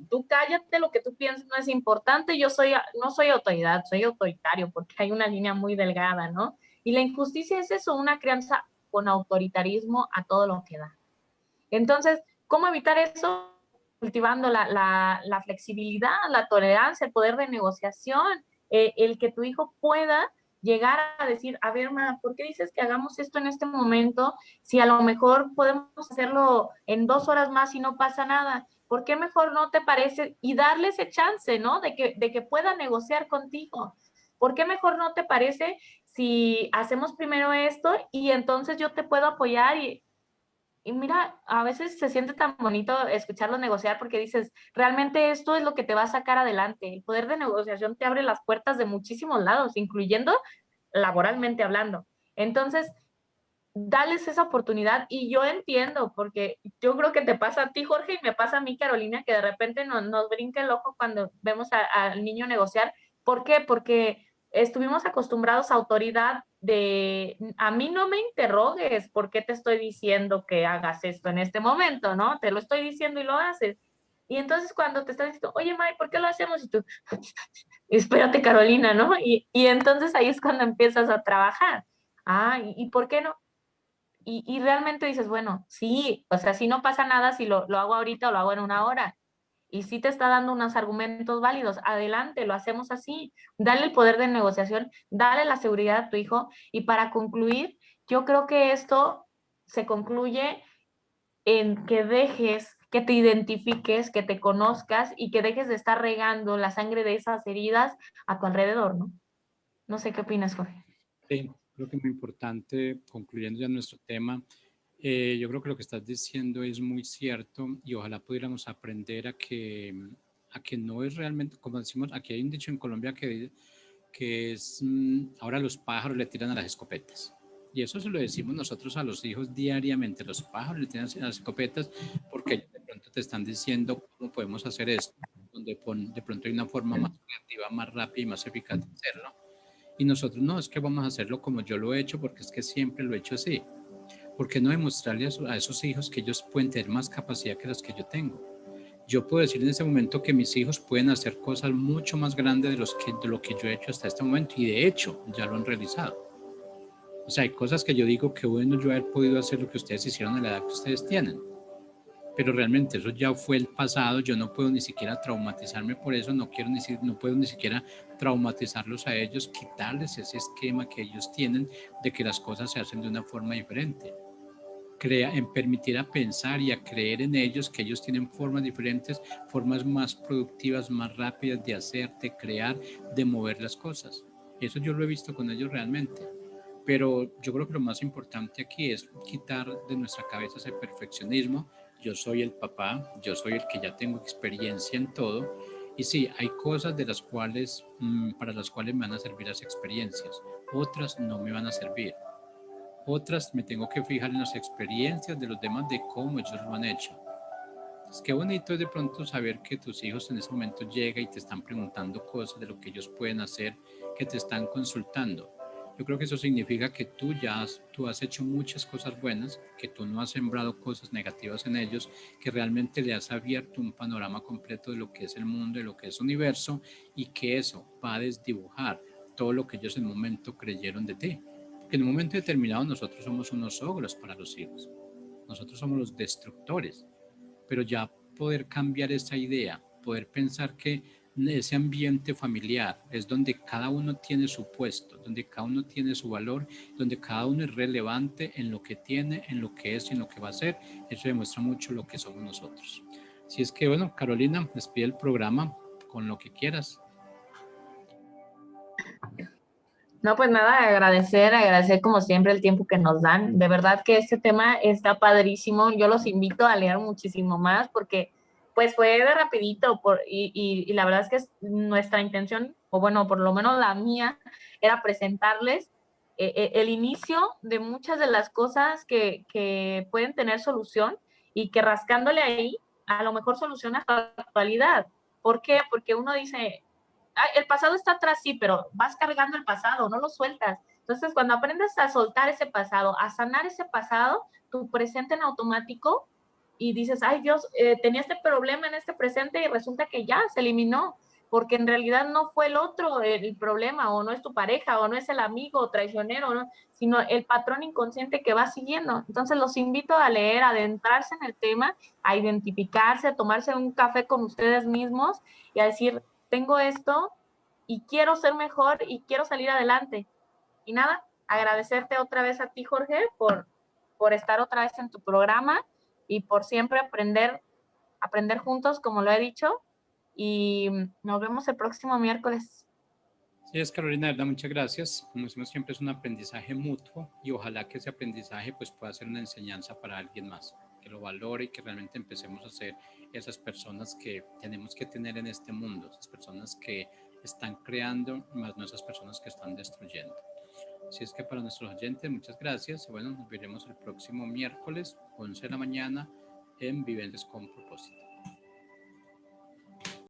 Tú cállate, lo que tú piensas no es importante, no soy autoridad, soy autoritario, porque hay una línea muy delgada, ¿no? Y la injusticia es eso, una crianza con autoritarismo a todo lo que da. Entonces, ¿Cómo evitar eso? Cultivando la flexibilidad, la tolerancia, el poder de negociación, el que tu hijo pueda llegar a decir, a ver, ma, ¿por qué dices que hagamos esto en este momento? Si a lo mejor podemos hacerlo en 2 horas más y no pasa nada. ¿Por qué mejor no te parece? Y darle ese chance, ¿no? De que pueda negociar contigo. ¿Por qué mejor no te parece si hacemos primero esto y entonces yo te puedo apoyar y mira, a veces se siente tan bonito escucharlo negociar porque dices, realmente esto es lo que te va a sacar adelante. El poder de negociación te abre las puertas de muchísimos lados, incluyendo laboralmente hablando. Entonces, dales esa oportunidad y yo entiendo, porque yo creo que te pasa a ti, Jorge, y me pasa a mí, Carolina, que de repente nos brinca el ojo cuando vemos al niño negociar. ¿Por qué? Porque estuvimos acostumbrados a autoridad de, a mí no me interrogues por qué te estoy diciendo que hagas esto en este momento, ¿no? Te lo estoy diciendo y lo haces. Y entonces cuando te están diciendo, oye, May, ¿por qué lo hacemos? Y tú, espérate, Carolina, ¿no? Y entonces ahí es cuando empiezas a trabajar. Ah, ¿y por qué no? Y realmente dices, bueno, sí, o sea, si no pasa nada si lo hago ahorita o lo hago en 1 hora. Y si te está dando unos argumentos válidos, adelante, lo hacemos así. Dale el poder de negociación, dale la seguridad a tu hijo. Y para concluir, yo creo que esto se concluye en que dejes, que te identifiques, que te conozcas y que dejes de estar regando la sangre de esas heridas a tu alrededor, ¿no? No sé qué opinas, Jorge. Sí, creo que es muy importante, concluyendo ya nuestro tema, yo creo que lo que estás diciendo es muy cierto y ojalá pudiéramos aprender a que no es realmente, como decimos, aquí hay un dicho en Colombia que es, ahora los pájaros le tiran a las escopetas. Y eso se lo decimos nosotros a los hijos diariamente, los pájaros le tiran a las escopetas porque ellos de pronto te están diciendo cómo podemos hacer esto, donde de pronto hay una forma más creativa, más rápida y más eficaz de hacerlo. Y nosotros no, es que vamos a hacerlo como yo lo he hecho porque es que siempre lo he hecho así. ¿Por qué no demostrarle a esos hijos que ellos pueden tener más capacidad que las que yo tengo? Yo puedo decir en ese momento que mis hijos pueden hacer cosas mucho más grandes de lo que yo he hecho hasta este momento y de hecho ya lo han realizado. O sea, hay cosas que yo digo que bueno yo haber podido hacer lo que ustedes hicieron a la edad que ustedes tienen. Pero realmente eso ya fue el pasado, yo no puedo ni siquiera traumatizarme por eso, no puedo ni siquiera traumatizarlos a ellos, quitarles ese esquema que ellos tienen de que las cosas se hacen de una forma diferente. En permitir a pensar y a creer en ellos que ellos tienen formas diferentes, formas más productivas, más rápidas de hacer, de crear, de mover las cosas. Eso yo lo he visto con ellos realmente. Pero yo creo que lo más importante aquí es quitar de nuestra cabeza ese perfeccionismo. Yo soy el papá, yo soy el que ya tengo experiencia en todo. Y sí, hay cosas de las cuales, para las cuales me van a servir las experiencias, otras no me van a servir. Otras me tengo que fijar en las experiencias de los demás, de cómo ellos lo han hecho. Entonces, qué bonito es de pronto saber que tus hijos en ese momento llegan y te están preguntando cosas de lo que ellos pueden hacer, que te están consultando. Yo creo que eso significa que tú has hecho muchas cosas buenas, que tú no has sembrado cosas negativas en ellos, que realmente le has abierto un panorama completo de lo que es el mundo, de lo que es el universo, y que eso va a desdibujar todo lo que ellos en un momento creyeron de ti. Porque en un momento determinado nosotros somos unos ogros para los hijos. Nosotros somos los destructores, pero ya poder cambiar esa idea, poder pensar que ese ambiente familiar es donde cada uno tiene su puesto, donde cada uno tiene su valor, donde cada uno es relevante en lo que tiene, en lo que es y en lo que va a ser, eso demuestra mucho lo que somos nosotros. Así es que bueno, Carolina, despide el programa con lo que quieras. No, pues nada, agradecer como siempre el tiempo que nos dan. De verdad que este tema está padrísimo. Yo los invito a leer muchísimo más porque pues fue de rapidito y la verdad es que nuestra intención, o bueno, por lo menos la mía, era presentarles el inicio de muchas de las cosas que pueden tener solución y que rascándole ahí a lo mejor soluciona la actualidad. ¿Por qué? Porque uno dice, el pasado está atrás, sí, pero vas cargando el pasado, no lo sueltas. Entonces, cuando aprendes a soltar ese pasado, a sanar ese pasado, tu presente en automático y dices, ay Dios, tenía este problema en este presente y resulta que ya se eliminó. porque en realidad no fue el otro el problema, o no es tu pareja, o no es el amigo traicionero, ¿no? Sino el patrón inconsciente que va siguiendo. Entonces los invito a leer, a adentrarse en el tema, a identificarse, a tomarse un café con ustedes mismos y a decir, tengo esto y quiero ser mejor y quiero salir adelante. Y nada, agradecerte otra vez a ti, Jorge, por estar otra vez en tu programa y por siempre aprender juntos, como lo he dicho. Y nos vemos el próximo miércoles. Sí, es Carolina, de verdad, muchas gracias. Como decimos siempre, es un aprendizaje mutuo y ojalá que ese aprendizaje pues pueda ser una enseñanza para alguien más, que lo valore y que realmente empecemos a ser esas personas que tenemos que tener en este mundo, esas personas que están creando, más no esas personas que están destruyendo. Así es que para nuestros oyentes, muchas gracias. Bueno, nos veremos el próximo miércoles, 11 de la mañana, en Vivencias con Propósito.